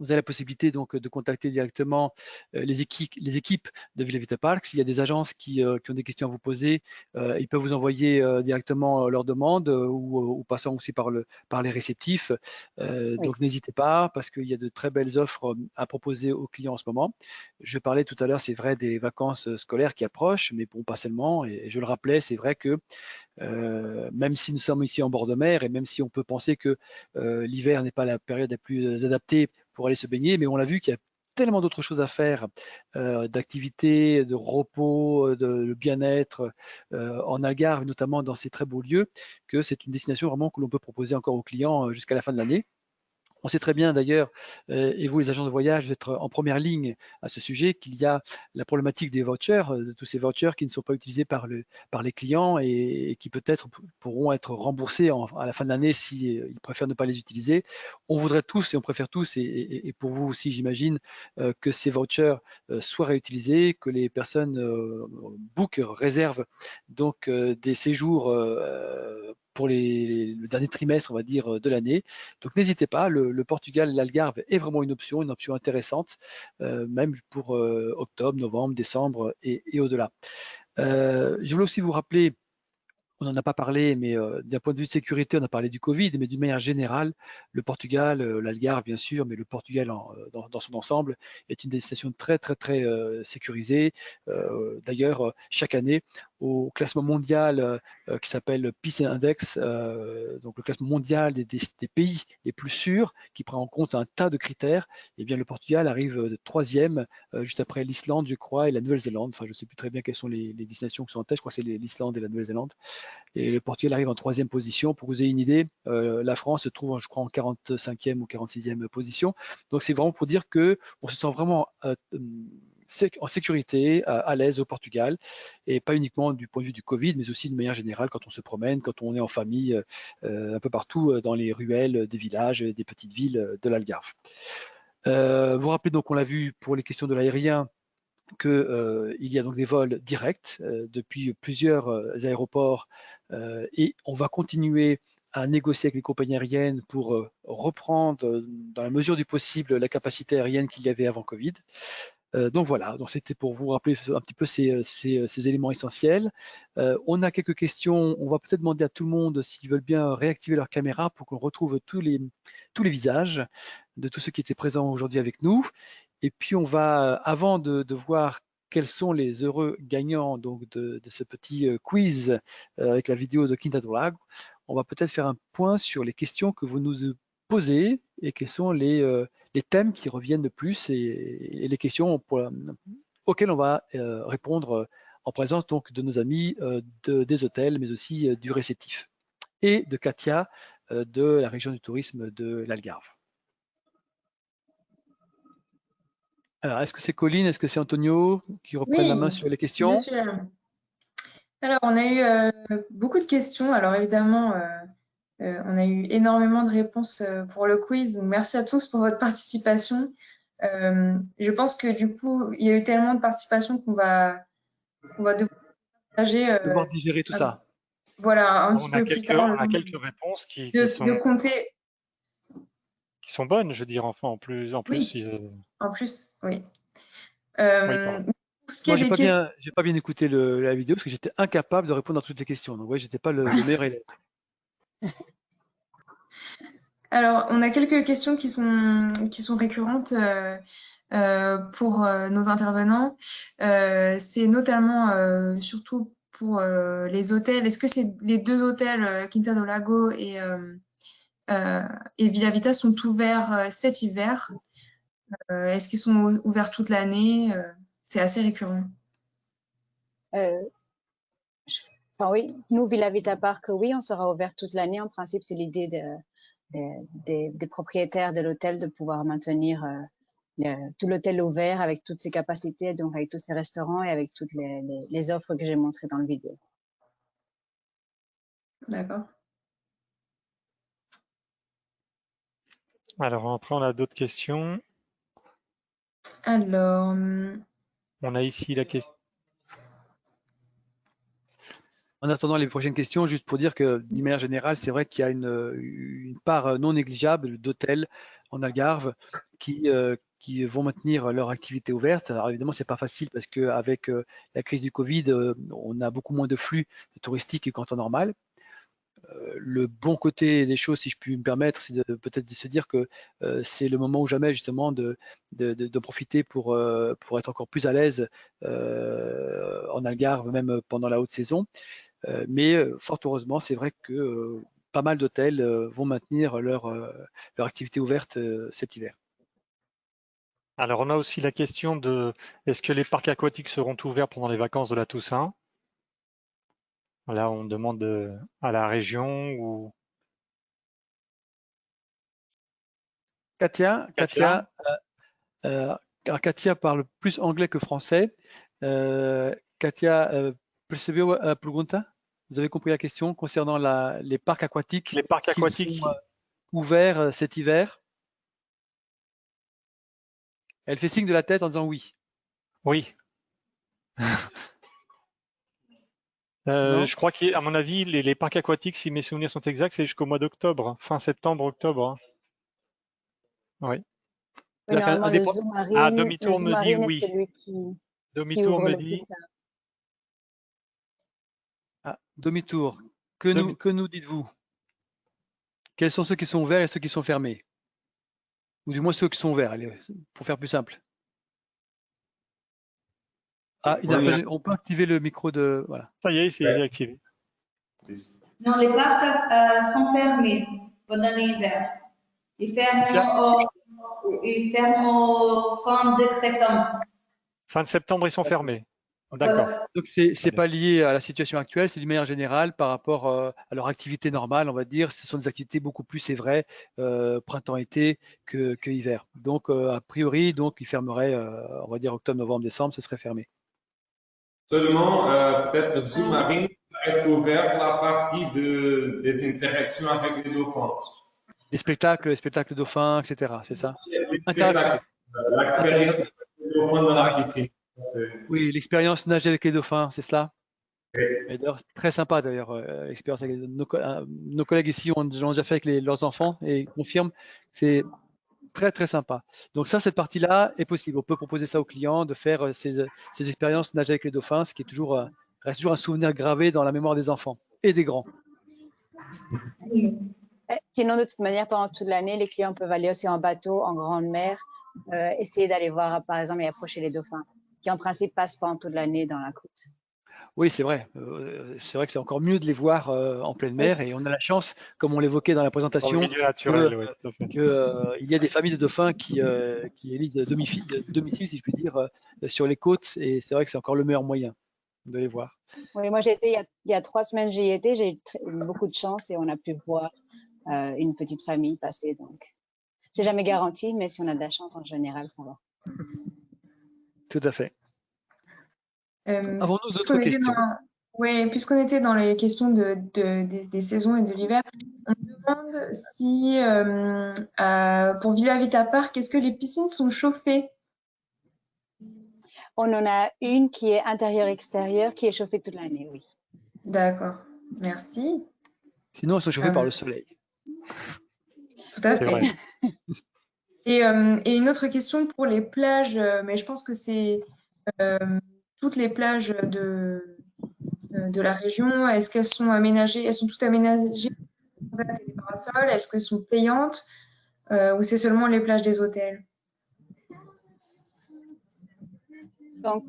vous avez la possibilité donc de contacter directement les équipes de Villa Vita Park. S'il y a des agences qui ont des questions à vous poser, ils peuvent vous envoyer directement leurs demandes ou passant aussi par les réceptifs. Donc n'hésitez pas, parce qu'il y a de très belles offres à proposer aux clients en ce moment. Je parlais tout à l'heure, c'est vrai, des vacances scolaires qui approchent, mais bon, pas seulement. Et je le rappelais, c'est vrai que même si nous sommes ici en bord de mer et même si on peut penser que l'hiver n'est pas la période la plus adaptée pour aller se baigner, mais on l'a vu qu'il y a tellement d'autres choses à faire, d'activités, de repos, de bien-être en Algarve, notamment dans ces très beaux lieux, que c'est une destination vraiment que l'on peut proposer encore aux clients jusqu'à la fin de l'année. On sait très bien d'ailleurs, et vous les agents de voyage, vous êtes en première ligne à ce sujet, qu'il y a la problématique des vouchers, de tous ces vouchers qui ne sont pas utilisés par les clients et qui peut-être pourront être remboursés à la fin de l'année s'ils préfèrent ne pas les utiliser. On voudrait tous et on préfère tous, et pour vous aussi j'imagine, que ces vouchers soient réutilisés, que les personnes réservent donc des séjours pour le dernier trimestre, on va dire, de l'année. Donc n'hésitez pas, le Portugal, l'Algarve est vraiment une option intéressante, même pour octobre, novembre, décembre et au-delà. Je voulais aussi vous rappeler, on n'en a pas parlé, mais d'un point de vue de sécurité, on a parlé du Covid, mais d'une manière générale, le Portugal, l'Algarve bien sûr, mais le Portugal dans son ensemble est une destination très très très sécurisée. D'ailleurs, chaque année, au classement mondial qui s'appelle Peace Index, donc le classement mondial des pays les plus sûrs, qui prend en compte un tas de critères, et bien le Portugal arrive troisième, juste après l'Islande, je crois, et la Nouvelle-Zélande. Enfin, je ne sais plus très bien quelles sont les destinations qui sont en tête. Je crois que c'est l'Islande et la Nouvelle-Zélande. Et le Portugal arrive en troisième position. Pour que vous ayez une idée, la France se trouve, je crois, en 45e ou 46e position. Donc, c'est vraiment pour dire qu'on se sent vraiment en sécurité, à l'aise au Portugal, et pas uniquement du point de vue du Covid, mais aussi de manière générale quand on se promène, quand on est en famille, un peu partout dans les ruelles des villages, des petites villes de l'Algarve. Vous vous rappelez donc, on l'a vu pour les questions de l'aérien, qu'il y a donc des vols directs depuis plusieurs aéroports et on va continuer à négocier avec les compagnies aériennes pour reprendre, dans la mesure du possible, la capacité aérienne qu'il y avait avant Covid. Donc voilà, donc c'était pour vous rappeler un petit peu ces éléments essentiels. On a quelques questions, on va peut-être demander à tout le monde s'ils veulent bien réactiver leur caméra pour qu'on retrouve tous les visages de tous ceux qui étaient présents aujourd'hui avec nous. Et puis on va, avant de voir quels sont les heureux gagnants donc de ce petit quiz avec la vidéo de Quinta do Lago, on va peut-être faire un point sur les questions que vous nous posez et quels sont les thèmes qui reviennent le plus et les questions auxquelles on va répondre en présence donc de nos amis des hôtels, mais aussi du réceptif et de Katia de la région du tourisme de l'Algarve. Alors, est-ce que c'est Colline, est-ce que c'est Antonio qui reprennent la main sur les questions? Bien sûr. Alors, on a eu beaucoup de questions. Alors, évidemment, on a eu énormément de réponses pour le quiz. Donc, merci à tous pour votre participation. Je pense que du coup, il y a eu tellement de participation qu'on va devoir partager. Devoir digérer tout ça. Voilà, un petit peu plus tard. On a quelques réponses qui sont bonnes, je veux dire, enfin, en plus. Oui, en plus, oui. Moi, j'ai pas bien écouté la vidéo parce que j'étais incapable de répondre à toutes les questions. Donc, oui, j'étais pas le meilleur élève. Alors, on a quelques questions qui sont récurrentes pour nos intervenants. C'est notamment surtout pour les hôtels. Est-ce que c'est les deux hôtels, Quinta do Lago et Villa Vita, sont ouverts cet hiver? Est-ce qu'ils sont ouverts toute l'année? C'est assez récurrent. Oui, nous, Villa Vita Park, oui, on sera ouvert toute l'année. En principe, c'est l'idée des propriétaires de l'hôtel de pouvoir maintenir tout l'hôtel ouvert avec toutes ses capacités, donc avec tous ses restaurants et avec toutes les offres que j'ai montrées dans le vidéo. D'accord. Alors après, on a d'autres questions. Alors, on a ici la question. En attendant les prochaines questions, juste pour dire que d'une manière générale, c'est vrai qu'il y a une part non négligeable d'hôtels en Algarve qui vont maintenir leur activité ouverte. Alors évidemment, c'est pas facile parce qu'avec la crise du Covid, on a beaucoup moins de flux touristique qu'en temps normal. Le bon côté des choses, si je puis me permettre, c'est peut-être de se dire que c'est le moment ou jamais justement de profiter pour être encore plus à l'aise en Algarve, même pendant la haute saison. Mais fort heureusement, c'est vrai que pas mal d'hôtels vont maintenir leur activité ouverte cet hiver. Alors, on a aussi la question de est-ce que les parcs aquatiques seront ouverts pendant les vacances de la Toussaint? Là, on demande à la région ou... Katia parle plus anglais que français. Katia, percebeu a pergunta? Vous avez compris la question concernant les parcs aquatiques? Les parcs aquatiques sont ouverts cet hiver? Elle fait signe de la tête en disant oui. Oui. Je crois qu'à mon avis, les parcs aquatiques, si mes souvenirs sont exacts, c'est jusqu'au mois d'octobre, fin septembre, octobre. Oui. Demi-tour me dit oui. Demi-tour me dit. Demi-tour. Que nous dites-vous? Quels sont ceux qui sont ouverts et ceux qui sont fermés? Ou du moins ceux qui sont ouverts, allez, pour faire plus simple. On peut activer le micro de... Voilà. Ça y est, c'est activé. Non, les parcs sont fermés pendant l'hiver. Ils ferment fin de septembre. Fin de septembre, ils sont fermés. D'accord. Donc, c'est pas lié à la situation actuelle, c'est d'une manière générale par rapport à leur activité normale, on va dire. Ce sont des activités beaucoup plus, c'est vrai, printemps-été que hiver. Donc, a priori, ils fermeraient, on va dire octobre, novembre, décembre, ce serait fermé. Seulement, peut-être sous-marine reste ouvert la partie des interactions avec les dauphins. Les spectacles dauphins, etc. C'est ça? L'expérience des dauphins dans la piscine. Oui, l'expérience nager avec les dauphins, c'est cela? Et d'ailleurs, très sympa d'ailleurs, expérience avec nos collègues ici l'ont déjà fait avec leurs enfants et confirment que c'est très très sympa. Donc ça, cette partie-là est possible. On peut proposer ça aux clients de faire ces expériences nager avec les dauphins, ce qui est reste toujours un souvenir gravé dans la mémoire des enfants et des grands. Sinon, de toute manière, pendant toute l'année, les clients peuvent aller aussi en bateau, en grande mer, essayer d'aller voir, par exemple, et approcher les dauphins, qui en principe passent pendant toute l'année dans la côte. Oui, c'est vrai. C'est vrai que c'est encore mieux de les voir en pleine mer et on a la chance, comme on l'évoquait dans la Dans le présentation, milieu naturel, oui, tout à fait. qu'il y a des familles de dauphins qui élisent domicile, si je puis dire, sur les côtes et c'est vrai que c'est encore le meilleur moyen de les voir. Oui, moi j'ai été il y a 3 semaines, j'y étais, j'ai eu beaucoup de chance et on a pu voir une petite famille passer. Donc, c'est jamais garanti, mais si on a de la chance, en général, ça va. Tout à fait. Avons-nous d'autres questions? Oui, puisqu'on était dans les questions des saisons et de l'hiver, on me demande si pour Villa Vita Park, est-ce que les piscines sont chauffées? On en a une qui est intérieure-extérieure, qui est chauffée toute l'année, oui. D'accord, merci. Sinon, elles sont chauffées par le soleil. Tout à C'est fait. vrai. Et une autre question pour les plages, mais je pense que c'est toutes les plages de la région. Est-ce qu'elles sont aménagées? Elles sont toutes aménagées avec des parasols? Est-ce qu'elles sont payantes ou c'est seulement les plages des hôtels? Donc,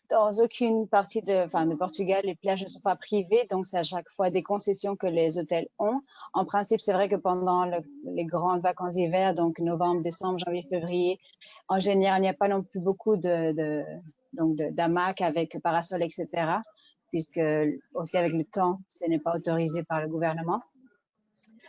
dans aucune partie de Portugal, les plages ne sont pas privées, donc c'est à chaque fois des concessions que les hôtels ont. En principe, c'est vrai que pendant les grandes vacances d'hiver, donc novembre, décembre, janvier, février, en général, il n'y a pas non plus beaucoup d'hamacs avec parasol, etc., puisque aussi avec le temps, ce n'est pas autorisé par le gouvernement.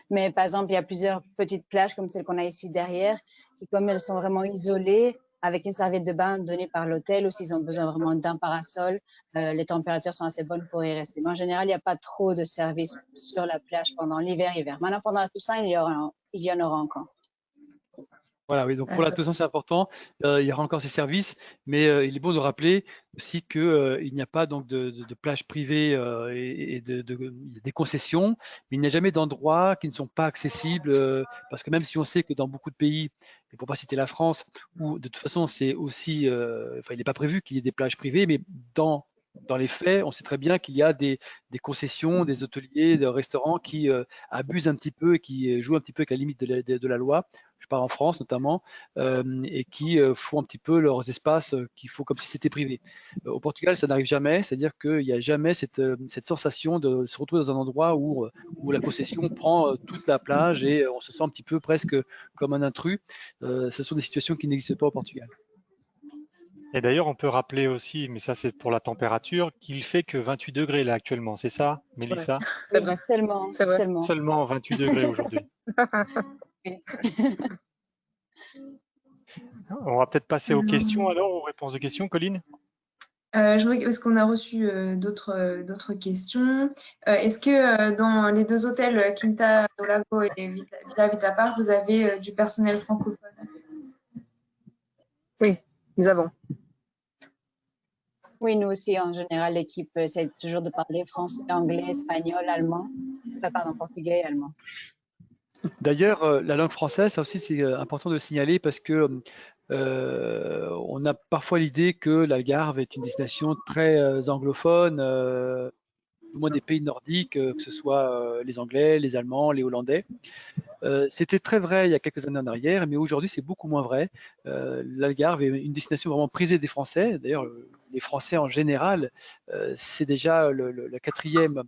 Mais par exemple, il y a plusieurs petites plages comme celle qu'on a ici derrière, qui comme elles sont vraiment isolées, avec une serviette de bain donnée par l'hôtel, ou s'ils ont besoin vraiment d'un parasol, les températures sont assez bonnes pour y rester. Mais en général, il n'y a pas trop de services sur la plage pendant l'hiver. Maintenant, pendant la Toussaint, il y en aura encore. Voilà, oui, donc pour la Toussaint, c'est important. Il y aura encore ces services, mais il est bon de rappeler aussi qu'il n'y a pas donc de plages privées et il y a des concessions, mais il n'y a jamais d'endroits qui ne sont pas accessibles, parce que même si on sait que dans beaucoup de pays, et pour pas citer la France, où de toute façon c'est aussi, enfin il n'est pas prévu qu'il y ait des plages privées, mais dans les faits, on sait très bien qu'il y a des concessions, des hôteliers, des restaurants qui abusent un petit peu et qui jouent un petit peu avec la limite de la loi. Je parle en France notamment, et qui font un petit peu leurs espaces qu'il faut comme si c'était privé. Au Portugal, ça n'arrive jamais, c'est-à-dire qu'il n'y a jamais cette sensation de se retrouver dans un endroit où la concession prend toute la plage et on se sent un petit peu presque comme un intrus. Ce sont des situations qui n'existent pas au Portugal. Et d'ailleurs, on peut rappeler aussi, mais ça c'est pour la température, qu'il fait que 28 degrés là actuellement, c'est ça, Mélissa? C'est vrai. Seulement. Seulement 28 degrés aujourd'hui. On va peut-être passer aux questions alors, aux réponses aux questions, Colline? Est-ce qu'on a reçu d'autres questions? Est-ce que dans les deux hôtels, Quinta do Lago et Villa Vita Park, vous avez du personnel francophone? Oui, nous avons. Oui, nous aussi, en général, l'équipe essaie toujours de parler français, anglais, espagnol, allemand. Portugais et allemand. D'ailleurs, la langue française, ça aussi c'est important de le signaler parce que on a parfois l'idée que l'Algarve est une destination très anglophone, au moins des pays nordiques, que ce soit les Anglais, les Allemands, les Hollandais. C'était très vrai il y a quelques années en arrière, mais aujourd'hui c'est beaucoup moins vrai. L'Algarve est une destination vraiment prisée des Français. D'ailleurs, les Français en général, c'est déjà le quatrième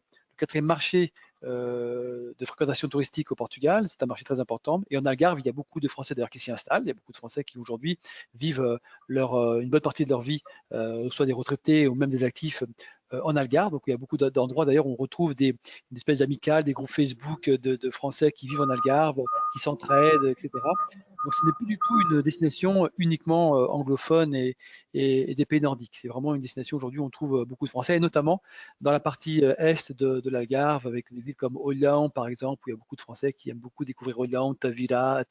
marché de fréquentation touristique au Portugal. C'est un marché très important. Et en Algarve, il y a beaucoup de Français d'ailleurs qui s'y installent. Il y a beaucoup de Français qui aujourd'hui vivent une bonne partie de leur vie, soit des retraités ou même des actifs en Algarve. Donc il y a beaucoup d'endroits d'ailleurs où on retrouve une espèce d'amicale, des groupes Facebook de Français qui vivent en Algarve, qui s'entraident, etc. Donc ce n'est plus du tout une destination uniquement anglophone et des pays nordiques. C'est vraiment une destination aujourd'hui où on trouve beaucoup de Français, et notamment dans la partie est de l'Algarve, avec des villes comme Olhão, par exemple, où il y a beaucoup de Français qui aiment beaucoup découvrir Olhão, Tavira,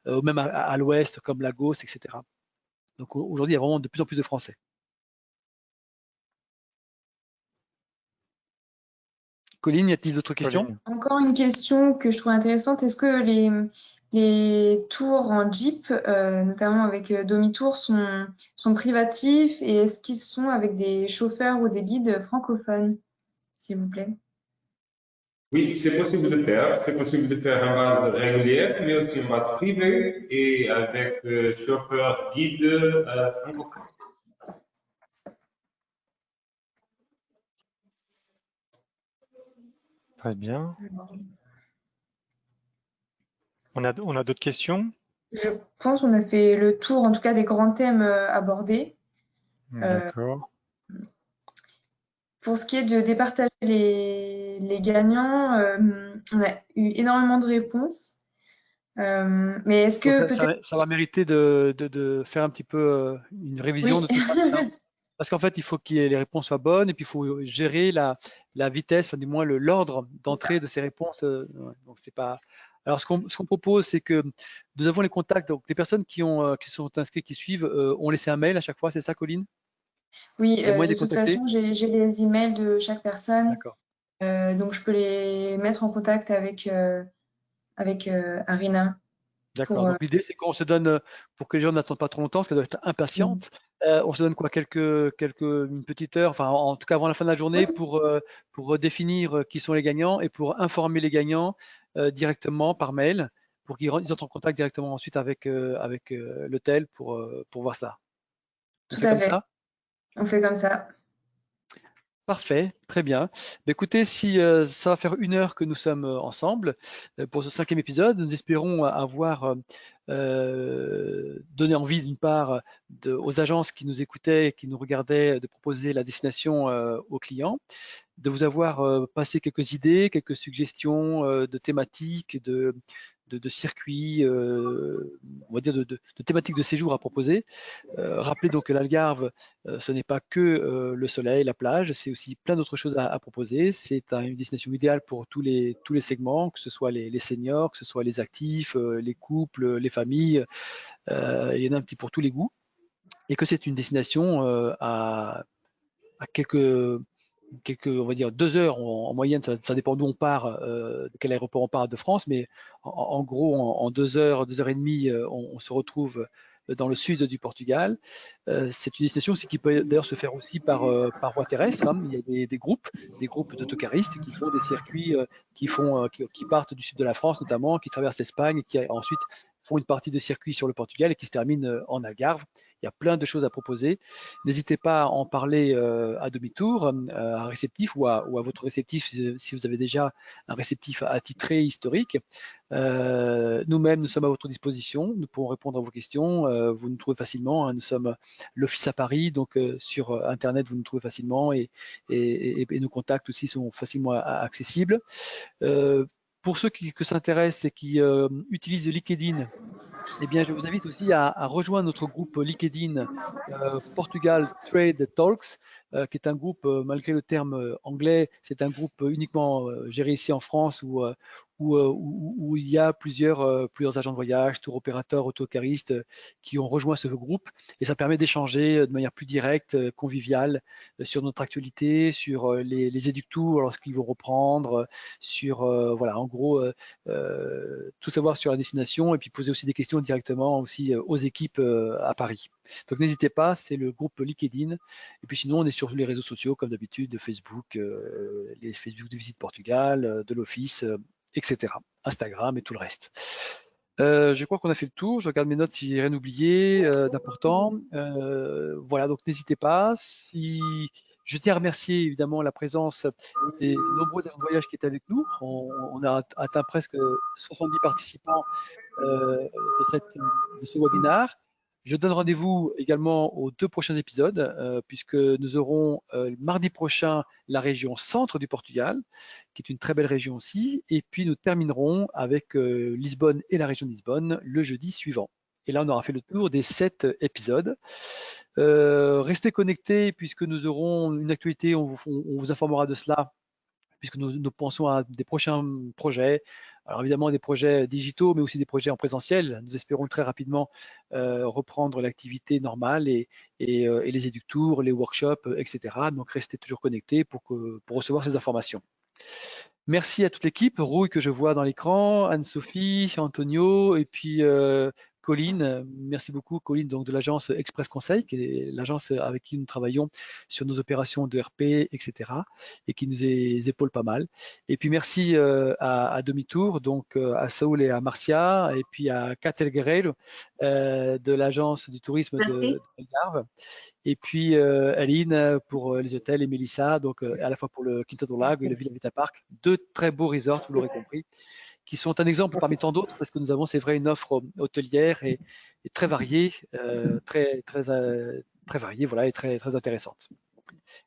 ou même à l'ouest comme Lagos, etc. Donc aujourd'hui, il y a vraiment de plus en plus de Français. Colline, y a-t-il d'autres questions? Colline. Encore une question que je trouve intéressante. Est-ce que les tours en Jeep, notamment avec demi-tour, sont privatifs et est-ce qu'ils sont avec des chauffeurs ou des guides francophones, s'il vous plaît? Oui, c'est possible de faire. C'est possible de faire en base régulière, mais aussi en base privée et avec chauffeur guide francophone. Très bien. On a d'autres questions? Je pense qu'on a fait le tour, en tout cas, des grands thèmes abordés. D'accord. Pour ce qui est de départager les gagnants, on a eu énormément de réponses. Mais est-ce que Donc, peut-être... ça va mériter de faire un petit peu une révision Oui. de tout ça. Hein. Parce qu'en fait, il faut que les réponses soient bonnes et puis il faut gérer la vitesse, enfin, du moins l'ordre d'entrée de ces réponses. Ouais. Donc, c'est pas. Alors, ce qu'on propose, c'est que nous avons les contacts. Donc, les personnes qui sont inscrites, qui suivent, ont laissé un mail à chaque fois. C'est ça, Colline? Oui, Il y a moyen de de les toute contacter? façon, j'ai les emails de chaque personne. D'accord. Donc, je peux les mettre en contact avec Arina. D'accord. Donc l'idée, c'est qu'on se donne, pour que les gens n'attendent pas trop longtemps, parce qu'elles doivent être impatientes, on se donne quoi, une petite heure, enfin en tout cas avant la fin de la journée, pour définir qui sont les gagnants et pour informer les gagnants directement par mail, pour qu'ils entrent en contact directement ensuite avec l'hôtel pour voir ça. On Tout fait à comme fait. ça? On fait comme ça. Parfait, très bien. Écoutez, si ça va faire 1 heure que nous sommes ensemble pour ce 5e épisode, nous espérons avoir donné envie d'une part aux agences qui nous écoutaient et qui nous regardaient de proposer la destination aux clients, de vous avoir passé quelques idées, quelques suggestions de thématiques, de circuits, on va dire de thématiques de séjour à proposer. Rappelez donc que l'Algarve, ce n'est pas que le soleil, la plage, c'est aussi plein d'autres choses à proposer. C'est une destination idéale pour tous les segments, que ce soit les seniors, que ce soit les actifs, les couples, les familles. Il y en a un petit pour tous les goûts. Et que c'est une destination à quelques, on va dire 2 heures en moyenne, ça dépend d'où on part, de quel aéroport on part de France, mais en gros, en 2 heures, 2 heures et demie, on se retrouve dans le sud du Portugal. C'est une destination aussi qui peut d'ailleurs se faire aussi par voie terrestre. Hein. Il y a des groupes d'autocaristes qui font des circuits qui partent du sud de la France notamment, qui traversent l'Espagne et qui ensuite font une partie de circuit sur le Portugal et qui se terminent en Algarve. Il y a plein de choses à proposer. N'hésitez pas à en parler à demi-tour, à un réceptif ou à votre réceptif si vous avez déjà un réceptif attitré historique. Nous-mêmes, nous sommes à votre disposition. Nous pouvons répondre à vos questions. Vous nous trouvez facilement. Hein. Nous sommes l'office à Paris, donc sur Internet, vous nous trouvez facilement et nos contacts aussi sont facilement accessibles. Pour ceux qui s'intéressent et qui utilisent LinkedIn, eh bien, je vous invite aussi à rejoindre notre groupe LinkedIn Portugal Trade Talks, qui est un groupe, malgré le terme anglais, c'est un groupe uniquement géré ici en France où il y a plusieurs agents de voyage, tour opérateurs, autocaristes qui ont rejoint ce groupe et ça permet d'échanger de manière plus directe, conviviale sur notre actualité, sur les éductours lorsqu'ils vont reprendre, sur voilà, en gros tout savoir sur la destination et puis poser aussi des questions directement aussi aux équipes à Paris. Donc n'hésitez pas, c'est le groupe LinkedIn et puis sinon on est sur les réseaux sociaux comme d'habitude, Facebook, les Facebook de Visite Portugal, de l'Office, etc. Instagram et tout le reste. Je crois qu'on a fait le tour. Je regarde mes notes si j'ai rien oublié d'important. Voilà, donc n'hésitez pas. Je tiens à remercier évidemment la présence des nombreux agents de voyage qui étaient avec nous. On a atteint presque 70 participants de ce webinaire. Je donne rendez-vous également aux 2 prochains épisodes, puisque nous aurons mardi prochain la région centre du Portugal, qui est une très belle région aussi, et puis nous terminerons avec Lisbonne et la région de Lisbonne le jeudi suivant. Et là, on aura fait le tour des 7 épisodes. Restez connectés, puisque nous aurons une actualité, on vous informera de cela, puisque nous pensons à des prochains projets. Alors évidemment des projets digitaux, mais aussi des projets en présentiel. Nous espérons très rapidement reprendre l'activité normale et les éductours, les workshops, etc. Donc restez toujours connectés pour recevoir ces informations. Merci à toute l'équipe, Rouille que je vois dans l'écran, Anne-Sophie, Antonio et puis Colline. Merci beaucoup Colline donc de l'agence Express Conseil, qui est l'agence avec qui nous travaillons sur nos opérations de RP, etc. et qui nous épaule pas mal. Et puis merci à demi-tour, donc à Saoul et à Marcia, et puis à Catel Guerreiro de l'agence du tourisme de Algarve. Et puis Aline pour les hôtels et Mélissa, donc à la fois pour le Quinta do Lago et le Villa Vita Park, deux très beaux resorts, vous l'aurez compris, qui sont un exemple parmi tant d'autres parce que nous avons, c'est vrai, une offre hôtelière et très variée, très variée, voilà, et très intéressante.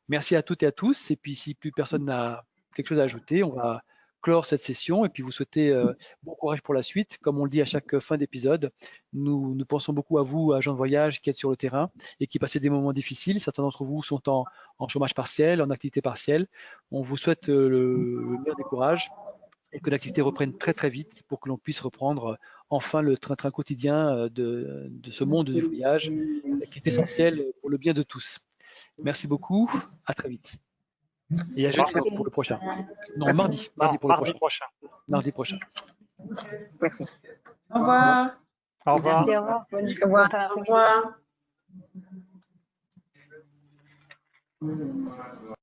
Merci à toutes et à tous. Et puis si plus personne n'a quelque chose à ajouter, on va clore cette session et puis vous souhaiter bon courage pour la suite. Comme on le dit à chaque fin d'épisode, nous pensons beaucoup à vous, agents de voyage qui êtes sur le terrain et qui passez des moments difficiles. Certains d'entre vous sont en chômage partiel, en activité partielle. On vous souhaite le meilleur des courages et que l'activité reprenne très très vite pour que l'on puisse reprendre enfin le train-train quotidien de ce monde du voyage qui est essentiel pour le bien de tous. Merci beaucoup, à très vite. Et à jeudi donc, pour le prochain. Non, mardi pour le prochain. Mardi prochain. Merci. Au revoir. Au revoir. Merci, au revoir. Au revoir. Au revoir.